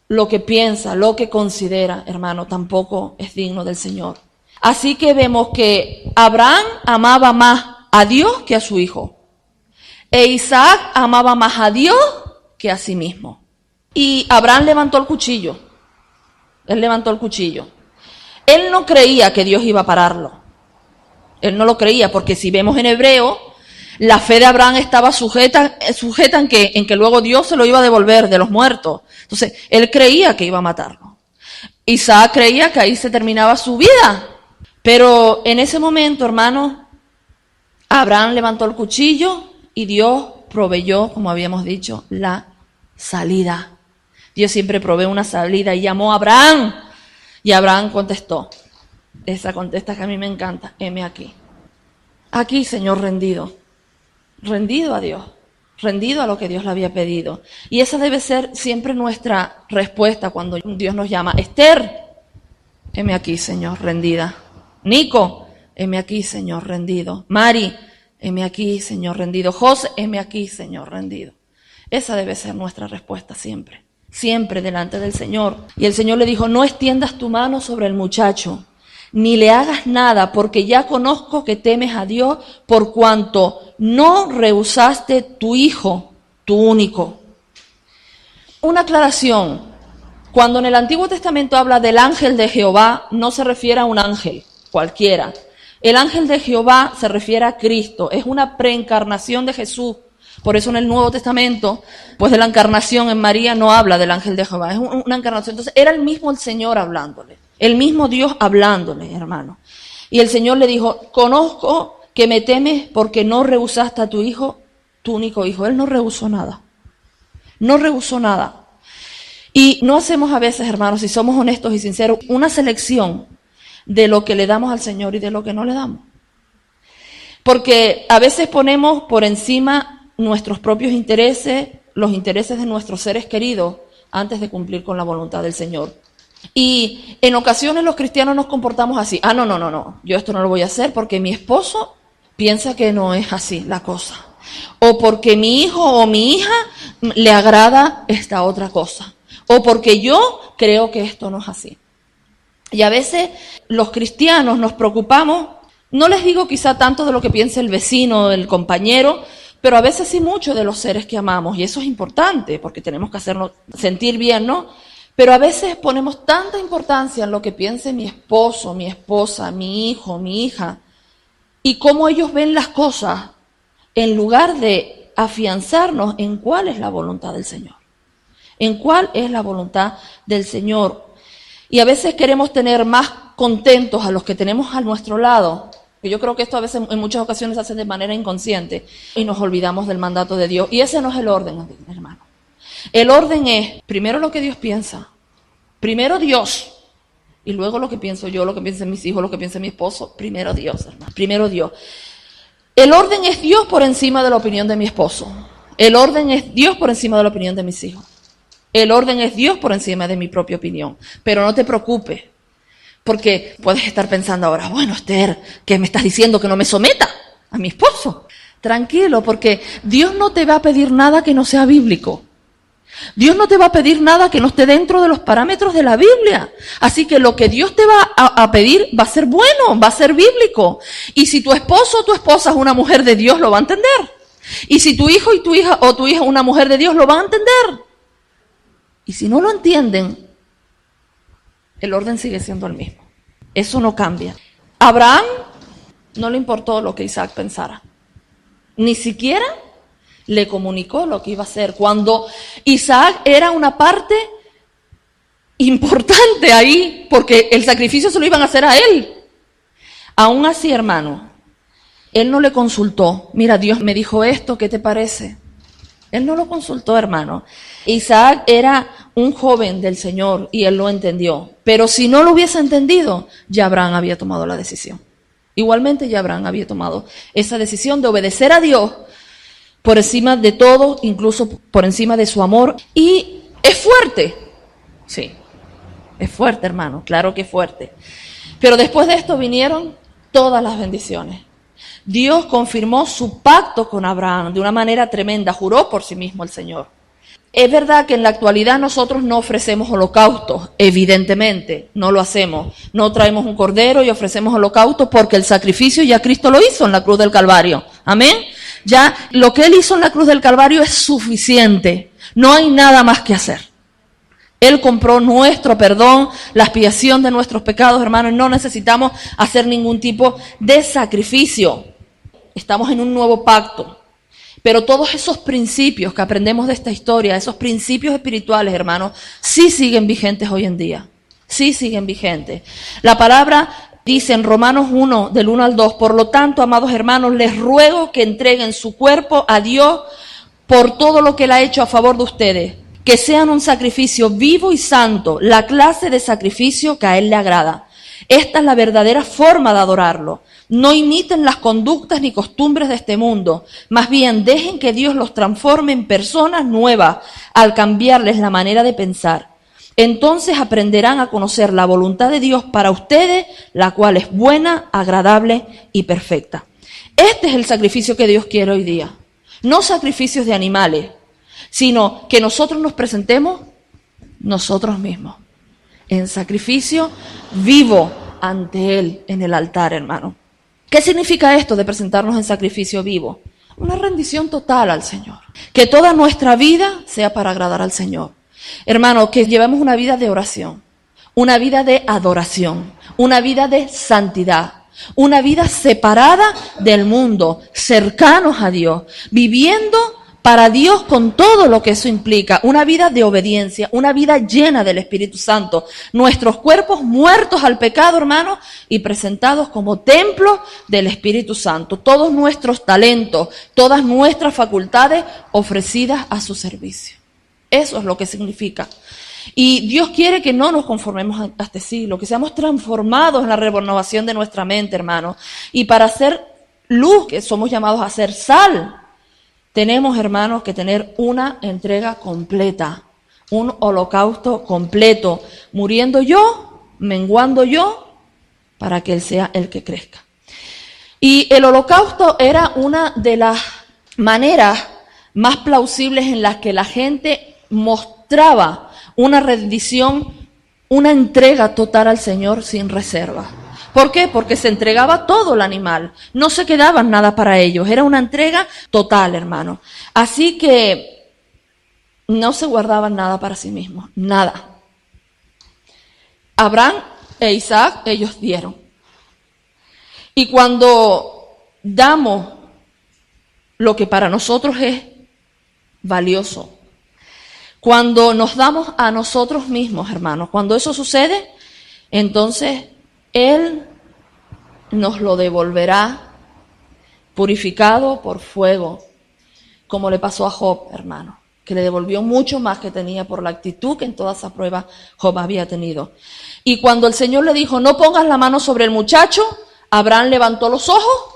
lo que piensa, lo que considera, hermano, tampoco es digno del Señor. Así que vemos que Abraham amaba más a Dios que a su hijo. E Isaac amaba más a Dios que a sí mismo. Y Abraham levantó el cuchillo. Él levantó el cuchillo. Él no creía que Dios iba a pararlo. Él no lo creía, porque si vemos en Hebreo, la fe de Abraham estaba sujeta en que luego Dios se lo iba a devolver de los muertos. Entonces, él creía que iba a matarlo. Isaac creía que ahí se terminaba su vida. Pero en ese momento, hermano, Abraham levantó el cuchillo y Dios proveyó, como habíamos dicho, la salida. Dios siempre provee una salida y llamó a Abraham. Y Abraham contestó. Esa contesta que a mí me encanta. Heme aquí. Aquí, Señor, rendido. Rendido a Dios, rendido a lo que Dios le había pedido. Y esa debe ser siempre nuestra respuesta cuando Dios nos llama. Esther, heme aquí, Señor, rendida. Nico, heme aquí, Señor, rendido. Mari, heme aquí, Señor, rendido. José, heme aquí, Señor, rendido. Esa debe ser nuestra respuesta siempre, siempre delante del Señor. Y el Señor le dijo, no extiendas tu mano sobre el muchacho, ni le hagas nada, porque ya conozco que temes a Dios, por cuanto no rehusaste tu hijo, tu único. Una aclaración. Cuando en el Antiguo Testamento habla del ángel de Jehová, no se refiere a un ángel cualquiera. El ángel de Jehová se refiere a Cristo, es una preencarnación de Jesús. Por eso en el Nuevo Testamento, pues de la encarnación en María no habla del ángel de Jehová, es una encarnación. Entonces era el mismo el Señor hablándole, el mismo Dios hablándole, hermano. Y el Señor le dijo, conozco que me temes porque no rehusaste a tu hijo, tu único hijo. Él no rehusó nada, no rehusó nada. Y no hacemos a veces, hermanos, si somos honestos y sinceros, una selección de lo que le damos al Señor y de lo que no le damos. Porque a veces ponemos por encima nuestros propios intereses, los intereses de nuestros seres queridos, antes de cumplir con la voluntad del Señor. Y en ocasiones los cristianos nos comportamos así. No, yo esto no lo voy a hacer porque mi esposo piensa que no es así la cosa. O porque mi hijo o mi hija le agrada esta otra cosa. O porque yo creo que esto no es así. Y a veces los cristianos nos preocupamos, no les digo quizá tanto de lo que piense el vecino, el compañero, pero a veces sí mucho de los seres que amamos. Y eso es importante porque tenemos que hacernos sentir bien, ¿no? Pero a veces ponemos tanta importancia en lo que piense mi esposo, mi esposa, mi hijo, mi hija, y cómo ellos ven las cosas, en lugar de afianzarnos en cuál es la voluntad del Señor. En cuál es la voluntad del Señor. Y a veces queremos tener más contentos a los que tenemos a nuestro lado, que yo creo que esto a veces en muchas ocasiones se hace de manera inconsciente, y nos olvidamos del mandato de Dios. Y ese no es el orden, hermano. El orden es primero lo que Dios piensa, primero Dios, y luego lo que pienso yo, lo que piensan mis hijos, lo que piensa mi esposo. Primero Dios, hermano, primero Dios. El orden es Dios por encima de la opinión de mi esposo. El orden es Dios por encima de la opinión de mis hijos. El orden es Dios por encima de mi propia opinión. Pero no te preocupes, porque puedes estar pensando ahora, bueno, Esther, ¿qué me estás diciendo? ¿Que no me someta a mi esposo? Tranquilo, porque Dios no te va a pedir nada que no sea bíblico. Dios no te va a pedir nada que no esté dentro de los parámetros de la Biblia. Así que lo que Dios te va a pedir va a ser bueno, va a ser bíblico. Y si tu esposo o tu esposa es una mujer de Dios, lo va a entender. Y si tu hijo y tu hija o tu hija es una mujer de Dios, lo van a entender. Y si no lo entienden, el orden sigue siendo el mismo. Eso no cambia. A Abraham no le importó lo que Isaac pensara. Ni siquiera le comunicó lo que iba a hacer, cuando Isaac era una parte importante ahí, porque el sacrificio se lo iban a hacer a él. Aún así, hermano, él no le consultó. Mira, Dios me dijo esto, ¿qué te parece? Él no lo consultó, hermano. Isaac era un joven del Señor y él lo entendió. Pero si no lo hubiese entendido, ya Abraham había tomado la decisión. Igualmente ya Abraham había tomado esa decisión de obedecer a Dios por encima de todo, incluso por encima de su amor. Y es fuerte, sí, es fuerte, hermano, claro que es fuerte. Pero después de esto vinieron todas las bendiciones. Dios confirmó su pacto con Abraham de una manera tremenda, juró por sí mismo el Señor. Es verdad que en la actualidad nosotros no ofrecemos holocaustos, evidentemente, no lo hacemos. No traemos un cordero y ofrecemos holocaustos porque el sacrificio ya Cristo lo hizo en la cruz del Calvario. Amén. Ya lo que Él hizo en la cruz del Calvario es suficiente. No hay nada más que hacer. Él compró nuestro perdón, la expiación de nuestros pecados, hermanos. No necesitamos hacer ningún tipo de sacrificio. Estamos en un nuevo pacto. Pero todos esos principios que aprendemos de esta historia, esos principios espirituales, hermanos, sí siguen vigentes hoy en día. Sí siguen vigentes. La palabra dice en Romanos 1, del 1 al 2, por lo tanto, amados hermanos, les ruego que entreguen su cuerpo a Dios por todo lo que Él ha hecho a favor de ustedes. Que sean un sacrificio vivo y santo, la clase de sacrificio que a Él le agrada. Esta es la verdadera forma de adorarlo. No imiten las conductas ni costumbres de este mundo. Más bien, dejen que Dios los transforme en personas nuevas al cambiarles la manera de pensar. Entonces aprenderán a conocer la voluntad de Dios para ustedes, la cual es buena, agradable y perfecta. Este es el sacrificio que Dios quiere hoy día. No sacrificios de animales, sino que nosotros nos presentemos nosotros mismos en sacrificio vivo ante Él en el altar, hermano. ¿Qué significa esto de presentarnos en sacrificio vivo? Una rendición total al Señor. Que toda nuestra vida sea para agradar al Señor. Hermano, que llevemos una vida de oración, una vida de adoración, una vida de santidad, una vida separada del mundo, cercanos a Dios, viviendo para Dios con todo lo que eso implica, una vida de obediencia, una vida llena del Espíritu Santo, nuestros cuerpos muertos al pecado, hermano, y presentados como templos del Espíritu Santo, todos nuestros talentos, todas nuestras facultades ofrecidas a su servicio. Eso es lo que significa. Y Dios quiere que no nos conformemos a este siglo, que seamos transformados en la renovación de nuestra mente, hermano. Y para ser luz, que somos llamados a ser sal, tenemos, hermanos, que tener una entrega completa, un holocausto completo, muriendo yo, menguando yo, para que Él sea el que crezca. Y el holocausto era una de las maneras más plausibles en las que la gente mostraba una rendición, una entrega total al Señor sin reserva. ¿Por qué? Porque se entregaba todo el animal, no se quedaba nada para ellos, era una entrega total, hermano. Así que no se guardaban nada para sí mismos, nada. Abraham e Isaac, ellos dieron. Y cuando damos lo que para nosotros es valioso, cuando nos damos a nosotros mismos, hermanos, cuando eso sucede, entonces Él nos lo devolverá purificado por fuego, como le pasó a Job, hermano, que le devolvió mucho más que tenía por la actitud que en toda esa prueba Job había tenido. Y cuando el Señor le dijo, no pongas la mano sobre el muchacho, Abraham levantó los ojos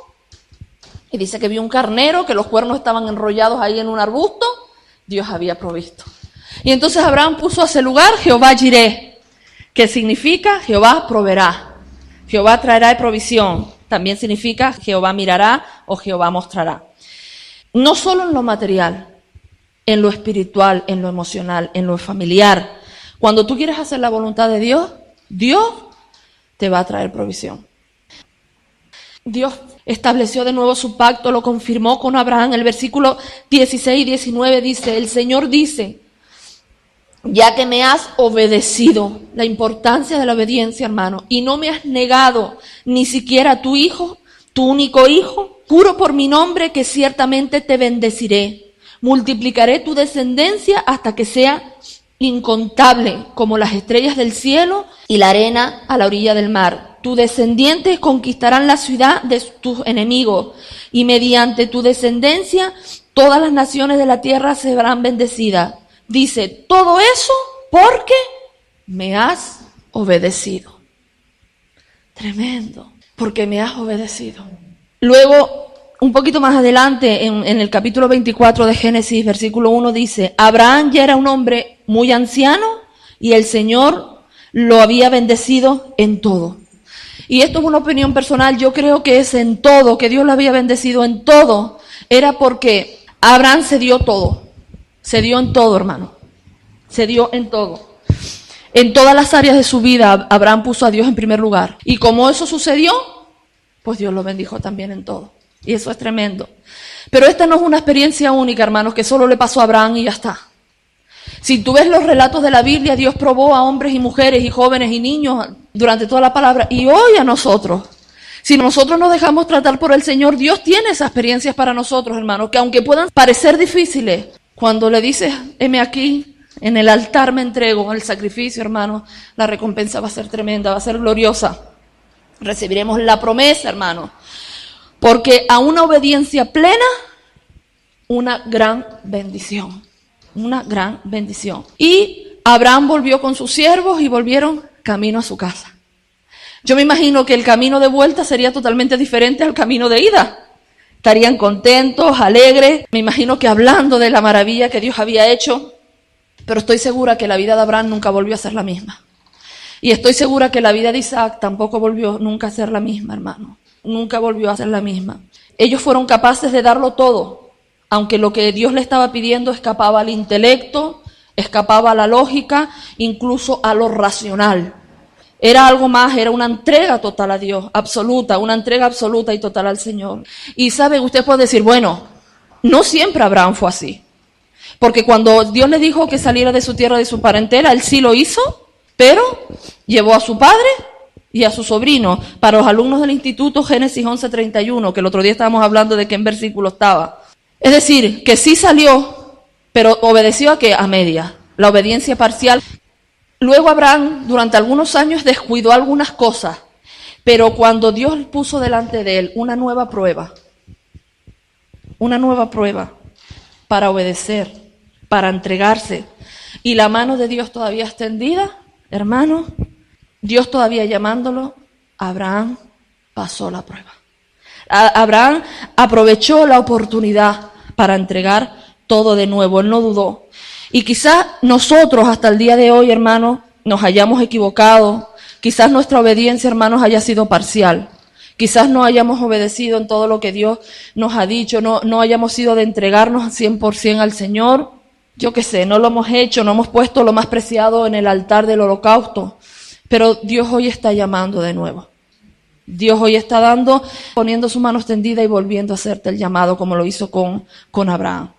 y dice que vio un carnero, que los cuernos estaban enrollados ahí en un arbusto. Dios había provisto. Y entonces Abraham puso a ese lugar Jehová Jireh, que significa Jehová proveerá. Jehová traerá provisión, también significa Jehová mirará o Jehová mostrará. No solo en lo material, en lo espiritual, en lo emocional, en lo familiar. Cuando tú quieres hacer la voluntad de Dios, Dios te va a traer provisión. Dios estableció de nuevo su pacto, lo confirmó con Abraham. El versículo 16 y 19 dice, el Señor dice, ya que me has obedecido, la importancia de la obediencia, hermano, y no me has negado ni siquiera a tu hijo, tu único hijo, juro por mi nombre que ciertamente te bendeciré. Multiplicaré tu descendencia hasta que sea incontable como las estrellas del cielo y la arena a la orilla del mar. Tus descendientes conquistarán la ciudad de tus enemigos y mediante tu descendencia todas las naciones de la tierra serán bendecidas. Dice, todo eso porque me has obedecido. Tremendo, porque me has obedecido. Luego, un poquito más adelante, en el capítulo 24 de Génesis, versículo 1, dice, Abraham ya era un hombre muy anciano y el Señor lo había bendecido en todo. Y esto es una opinión personal, yo creo que es en todo, que Dios lo había bendecido en todo, era porque Abraham se dio todo. Se dio en todo, hermano. Se dio en todo. En todas las áreas de su vida, Abraham puso a Dios en primer lugar. Y como eso sucedió, pues Dios lo bendijo también en todo. Y eso es tremendo. Pero esta no es una experiencia única, hermanos, que solo le pasó a Abraham y ya está. Si tú ves los relatos de la Biblia, Dios probó a hombres y mujeres y jóvenes y niños durante toda la palabra. Y hoy a nosotros. Si nosotros nos dejamos tratar por el Señor, Dios tiene esas experiencias para nosotros, hermanos, que aunque puedan parecer difíciles, cuando le dices, heme aquí, en el altar me entrego, el sacrificio, hermano, la recompensa va a ser tremenda, va a ser gloriosa. Recibiremos la promesa, hermano. Porque a una obediencia plena, una gran bendición. Una gran bendición. Y Abraham volvió con sus siervos y volvieron camino a su casa. Yo me imagino que el camino de vuelta sería totalmente diferente al camino de ida. Estarían contentos, alegres, me imagino que hablando de la maravilla que Dios había hecho, pero estoy segura que la vida de Abraham nunca volvió a ser la misma. Y estoy segura que la vida de Isaac tampoco volvió nunca a ser la misma, hermano. Nunca volvió a ser la misma. Ellos fueron capaces de darlo todo, aunque lo que Dios le estaba pidiendo escapaba al intelecto, escapaba a la lógica, incluso a lo racional. Era algo más, era una entrega total a Dios, absoluta, una entrega absoluta y total al Señor. Y sabe, usted puede decir, bueno, no siempre Abraham fue así. Porque cuando Dios le dijo que saliera de su tierra, de su parentela, él sí lo hizo, pero llevó a su padre y a su sobrino. Para los alumnos del instituto, Génesis 11:31, que el otro día estábamos hablando de qué en versículo estaba. Es decir, que sí salió, pero obedeció a qué, a media, la obediencia parcial. Luego Abraham durante algunos años descuidó algunas cosas, pero cuando Dios puso delante de él una nueva prueba para obedecer, para entregarse, y la mano de Dios todavía extendida, hermano, Dios todavía llamándolo, Abraham pasó la prueba. Abraham aprovechó la oportunidad para entregar todo de nuevo, él no dudó. Y quizás nosotros hasta el día de hoy, hermanos, nos hayamos equivocado. Quizás nuestra obediencia, hermanos, haya sido parcial. Quizás no hayamos obedecido en todo lo que Dios nos ha dicho. No hayamos sido de entregarnos 100% al Señor. Yo qué sé, no lo hemos hecho, no hemos puesto lo más preciado en el altar del holocausto. Pero Dios hoy está llamando de nuevo. Dios hoy está poniendo su mano extendida y volviendo a hacerte el llamado como lo hizo con Abraham.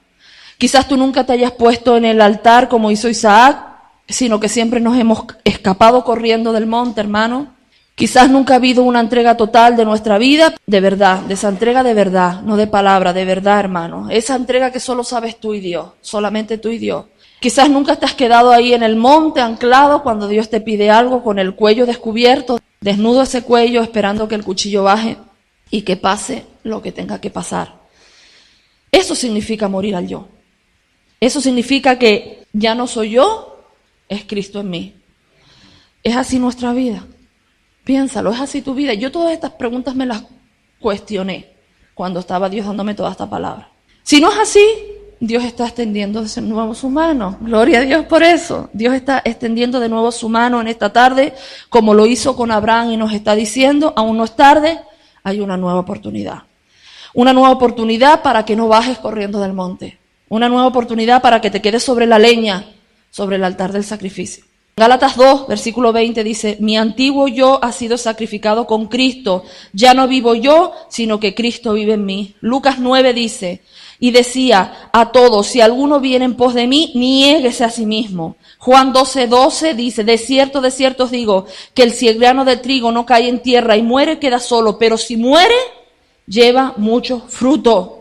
Quizás tú nunca te hayas puesto en el altar como hizo Isaac, sino que siempre nos hemos escapado corriendo del monte, hermano. Quizás nunca ha habido una entrega total de nuestra vida, de verdad, de esa entrega de verdad, no de palabra, de verdad, hermano. Esa entrega que solo sabes tú y Dios, solamente tú y Dios. Quizás nunca te has quedado ahí en el monte anclado cuando Dios te pide algo con el cuello descubierto, desnudo ese cuello esperando que el cuchillo baje y que pase lo que tenga que pasar. Eso significa morir al yo. Eso significa que ya no soy yo, es Cristo en mí. ¿Es así nuestra vida? Piénsalo, ¿es así tu vida? Yo todas estas preguntas me las cuestioné cuando estaba Dios dándome toda esta palabra. Si no es así, Dios está extendiendo de nuevo su mano. Gloria a Dios por eso. Dios está extendiendo de nuevo su mano en esta tarde, como lo hizo con Abraham y nos está diciendo, aún no es tarde, hay una nueva oportunidad. Una nueva oportunidad para que no bajes corriendo del monte. Una nueva oportunidad para que te quedes sobre la leña, sobre el altar del sacrificio. Gálatas 2, versículo 20 dice, mi antiguo yo ha sido sacrificado con Cristo. Ya no vivo yo, sino que Cristo vive en mí. Lucas 9 dice, y decía a todos, si alguno viene en pos de mí, niéguese a sí mismo. Juan 12:12 dice, de cierto os digo, que el si el grano de trigo no cae en tierra y muere, queda solo, pero si muere, lleva mucho fruto.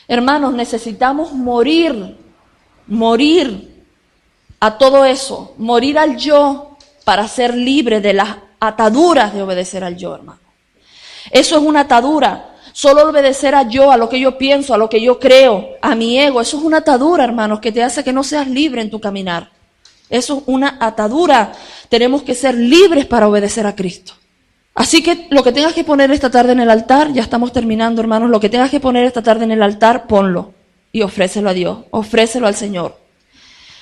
Hermanos, necesitamos morir a todo eso, morir al yo para ser libre de las ataduras de obedecer al yo, hermano. Eso es una atadura. Solo obedecer a yo, a lo que yo pienso, a lo que yo creo, a mi ego, eso es una atadura, hermanos, que te hace que no seas libre en tu caminar. Eso es una atadura. Tenemos que ser libres para obedecer a Cristo. Así que lo que tengas que poner esta tarde en el altar, ya estamos terminando, hermanos, lo que tengas que poner esta tarde en el altar, ponlo y ofrécelo a Dios, ofrécelo al Señor.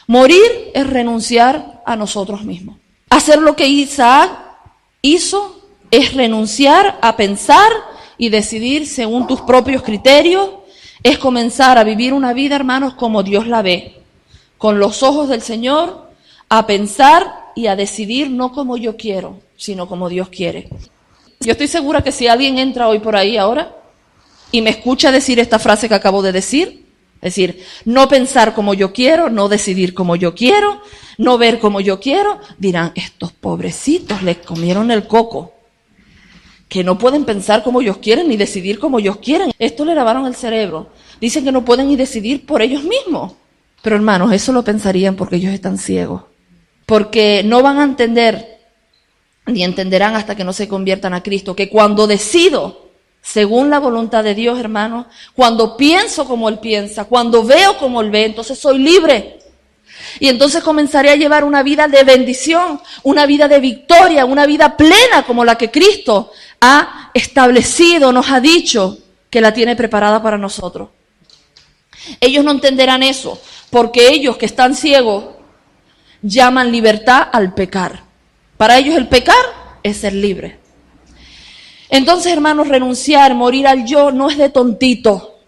Morir es renunciar a nosotros mismos. Hacer lo que Isaac hizo es renunciar a pensar y decidir según tus propios criterios, es comenzar a vivir una vida, hermanos, como Dios la ve, con los ojos del Señor, a pensar y a decidir no como yo quiero, sino como Dios quiere. Yo estoy segura que si alguien entra hoy por ahí ahora y me escucha decir esta frase que acabo de decir, es decir, no pensar como yo quiero, no decidir como yo quiero, no ver como yo quiero, dirán, estos pobrecitos les comieron el coco, que no pueden pensar como ellos quieren ni decidir como ellos quieren. Esto le lavaron el cerebro. Dicen que no pueden ni decidir por ellos mismos. Pero hermanos, eso lo pensarían porque ellos están ciegos. Porque no van a entender, ni entenderán hasta que no se conviertan a Cristo, que cuando decido según la voluntad de Dios, hermanos, cuando pienso como Él piensa, cuando veo como Él ve, entonces soy libre. Y entonces comenzaré a llevar una vida de bendición, una vida de victoria, una vida plena como la que Cristo ha establecido, nos ha dicho que la tiene preparada para nosotros. Ellos no entenderán eso, porque ellos que están ciegos llaman libertad al pecar. Para ellos el pecar es ser libre. Entonces, hermanos, renunciar, morir al yo no es de tontito,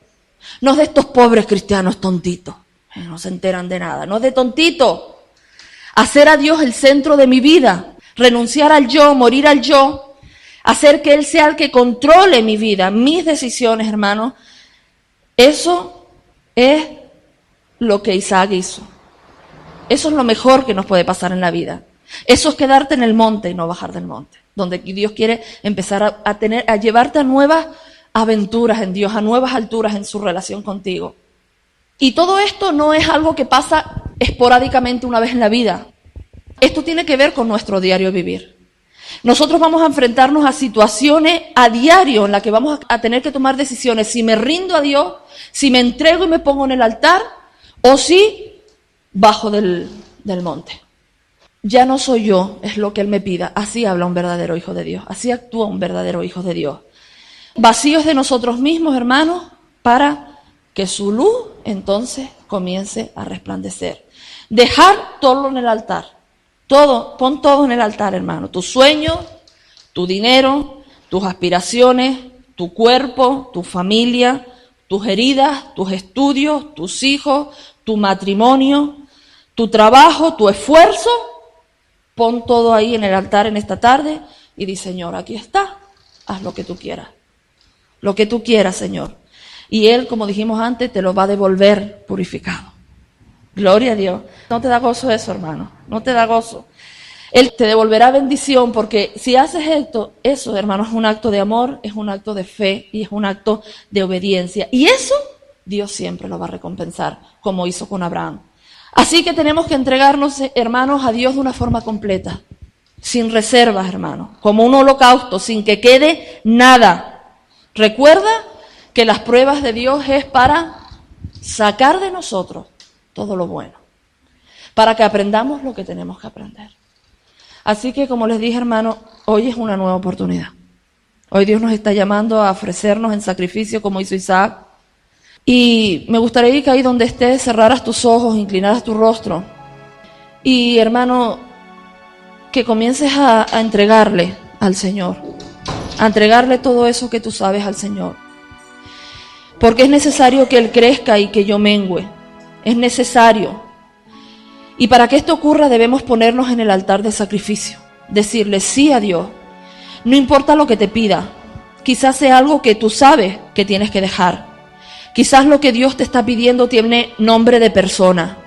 no es de estos pobres cristianos tontitos. No se enteran de nada, no es de tontito. Hacer a Dios el centro de mi vida, renunciar al yo, morir al yo, hacer que Él sea el que controle mi vida, mis decisiones, hermanos. Eso es lo que Isaac hizo. Eso es lo mejor que nos puede pasar en la vida. Eso es quedarte en el monte y no bajar del monte, donde Dios quiere empezar a llevarte a nuevas aventuras en Dios, a nuevas alturas en su relación contigo. Y todo esto no es algo que pasa esporádicamente una vez en la vida. Esto tiene que ver con nuestro diario vivir. Nosotros vamos a enfrentarnos a situaciones a diario en las que vamos a tener que tomar decisiones. Si me rindo a Dios, si me entrego y me pongo en el altar, o si bajo del monte. Ya no soy yo, es lo que Él me pida. Así habla un verdadero hijo de Dios. Así actúa un verdadero hijo de Dios. Vacíos de nosotros mismos, hermanos, para que su luz entonces comience a resplandecer. Dejar todo en el altar. Todo, pon todo en el altar, hermano. Tus sueños, tu dinero, tus aspiraciones, tu cuerpo, tu familia, tus heridas, tus estudios, tus hijos, tu matrimonio, tu trabajo, tu esfuerzo. Pon todo ahí en el altar en esta tarde y di, Señor, aquí está. Haz lo que tú quieras. Lo que tú quieras, Señor. Y Él, como dijimos antes, te lo va a devolver purificado. Gloria a Dios. ¿No te da gozo eso, hermano? ¿No te da gozo? Él te devolverá bendición porque si haces esto, eso, hermano, es un acto de amor, es un acto de fe y es un acto de obediencia. Y eso Dios siempre lo va a recompensar, como hizo con Abraham. Así que tenemos que entregarnos, hermanos, a Dios de una forma completa, sin reservas, hermanos, como un holocausto, sin que quede nada. Recuerda que las pruebas de Dios es para sacar de nosotros todo lo bueno, para que aprendamos lo que tenemos que aprender. Así que, como les dije, hermano, hoy es una nueva oportunidad. Hoy Dios nos está llamando a ofrecernos en sacrificio como hizo Isaac. Y me gustaría que ahí donde estés cerraras tus ojos, inclinaras tu rostro. Y, hermano, que comiences a entregarle al Señor, a entregarle todo eso que tú sabes al Señor. Porque es necesario que Él crezca y que yo mengüe. Es necesario. Y para que esto ocurra debemos ponernos en el altar del sacrificio. Decirle sí a Dios. No importa lo que te pida. Quizás sea algo que tú sabes que tienes que dejar. Quizás lo que Dios te está pidiendo tiene nombre de persona.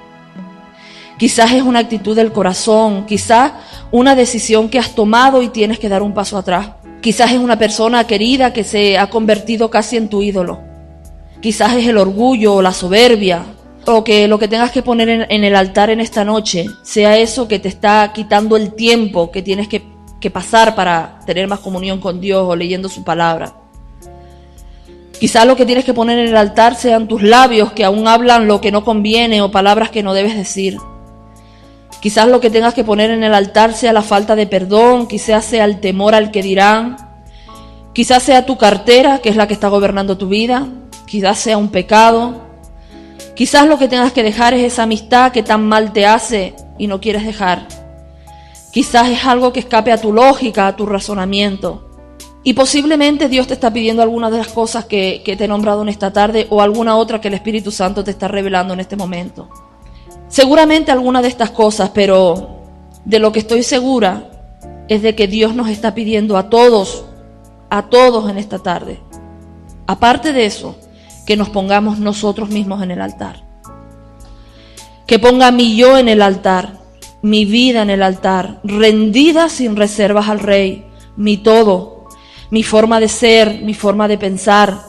Quizás es una actitud del corazón. Quizás una decisión que has tomado y tienes que dar un paso atrás. Quizás es una persona querida que se ha convertido casi en tu ídolo. Quizás es el orgullo o la soberbia. O que lo que tengas que poner en el altar en esta noche sea eso que te está quitando el tiempo que tienes que pasar para tener más comunión con Dios o leyendo su palabra. Quizás lo que tienes que poner en el altar sean tus labios que aún hablan lo que no conviene o palabras que no debes decir. Quizás lo que tengas que poner en el altar sea la falta de perdón, quizás sea el temor al que dirán, quizás sea tu cartera, que es la que está gobernando tu vida, quizás sea un pecado. Quizás lo que tengas que dejar es esa amistad que tan mal te hace y no quieres dejar. Quizás es algo que escape a tu lógica, a tu razonamiento. Y posiblemente Dios te está pidiendo algunas de las cosas que te he nombrado en esta tarde o alguna otra que el Espíritu Santo te está revelando en este momento. Seguramente alguna de estas cosas, pero de lo que estoy segura es de que Dios nos está pidiendo a todos en esta tarde. Aparte de eso, que nos pongamos nosotros mismos en el altar. Que ponga mi yo en el altar, mi vida en el altar, rendida sin reservas al Rey, mi todo, mi forma de ser, mi forma de pensar,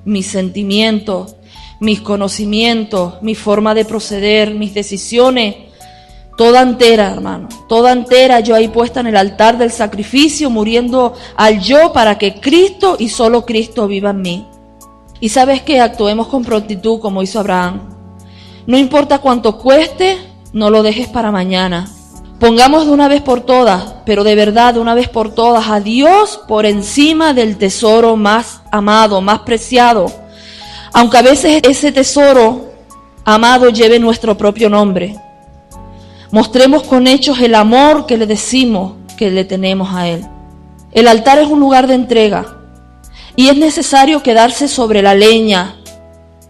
mis sentimientos, mis conocimientos, mi forma de proceder, mis decisiones, toda entera, hermano, toda entera yo ahí puesta en el altar del sacrificio, muriendo al yo para que Cristo y solo Cristo viva en mí. Y sabes que actuemos con prontitud como hizo Abraham. No importa cuánto cueste, no lo dejes para mañana. Pongamos de una vez por todas, pero de verdad de una vez por todas, a Dios por encima del tesoro más amado, más preciado. Aunque a veces ese tesoro amado lleve nuestro propio nombre. Mostremos con hechos el amor que le decimos que le tenemos a Él. El altar es un lugar de entrega. Y es necesario quedarse sobre la leña.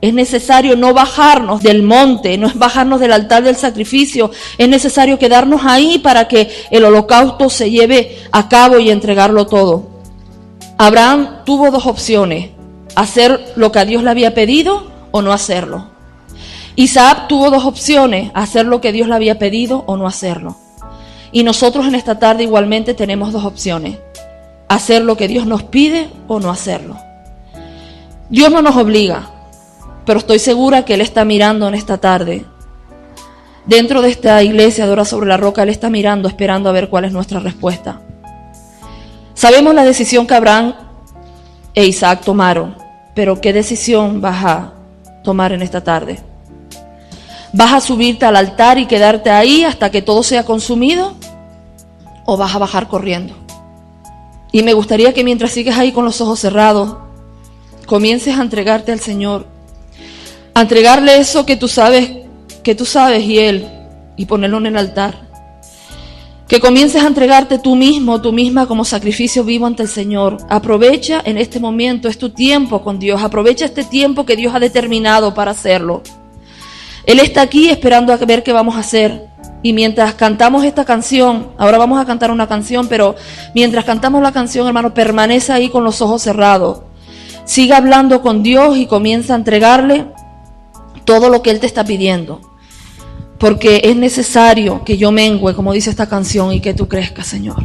Es necesario no bajarnos del monte, no es bajarnos del altar del sacrificio. Es necesario quedarnos ahí para que el holocausto se lleve a cabo y entregarlo todo. Abraham tuvo dos opciones: hacer lo que a Dios le había pedido o no hacerlo. Isaac tuvo dos opciones: hacer lo que Dios le había pedido o no hacerlo. Y nosotros en esta tarde igualmente tenemos dos opciones: hacer lo que Dios nos pide o no hacerlo. Dios no nos obliga, pero estoy segura que Él está mirando en esta tarde. Dentro de esta iglesia de Hora sobre la Roca, Él está mirando, esperando a ver cuál es nuestra respuesta. Sabemos la decisión que Abraham e Isaac tomaron, pero ¿qué decisión vas a tomar en esta tarde? ¿Vas a subirte al altar y quedarte ahí hasta que todo sea consumido? ¿O vas a bajar corriendo? Y me gustaría que mientras sigues ahí con los ojos cerrados, comiences a entregarte al Señor, a entregarle eso que tú sabes y Él, y ponerlo en el altar. Que comiences a entregarte tú mismo, tú misma como sacrificio vivo ante el Señor. Aprovecha en este momento, es tu tiempo con Dios, aprovecha este tiempo que Dios ha determinado para hacerlo. Él está aquí esperando a ver qué vamos a hacer. Y mientras cantamos esta canción, ahora vamos a cantar una canción, pero mientras cantamos la canción, hermano, permanece ahí con los ojos cerrados. Siga hablando con Dios y comienza a entregarle todo lo que Él te está pidiendo. Porque es necesario que yo mengüe, como dice esta canción, y que tú crezcas, Señor.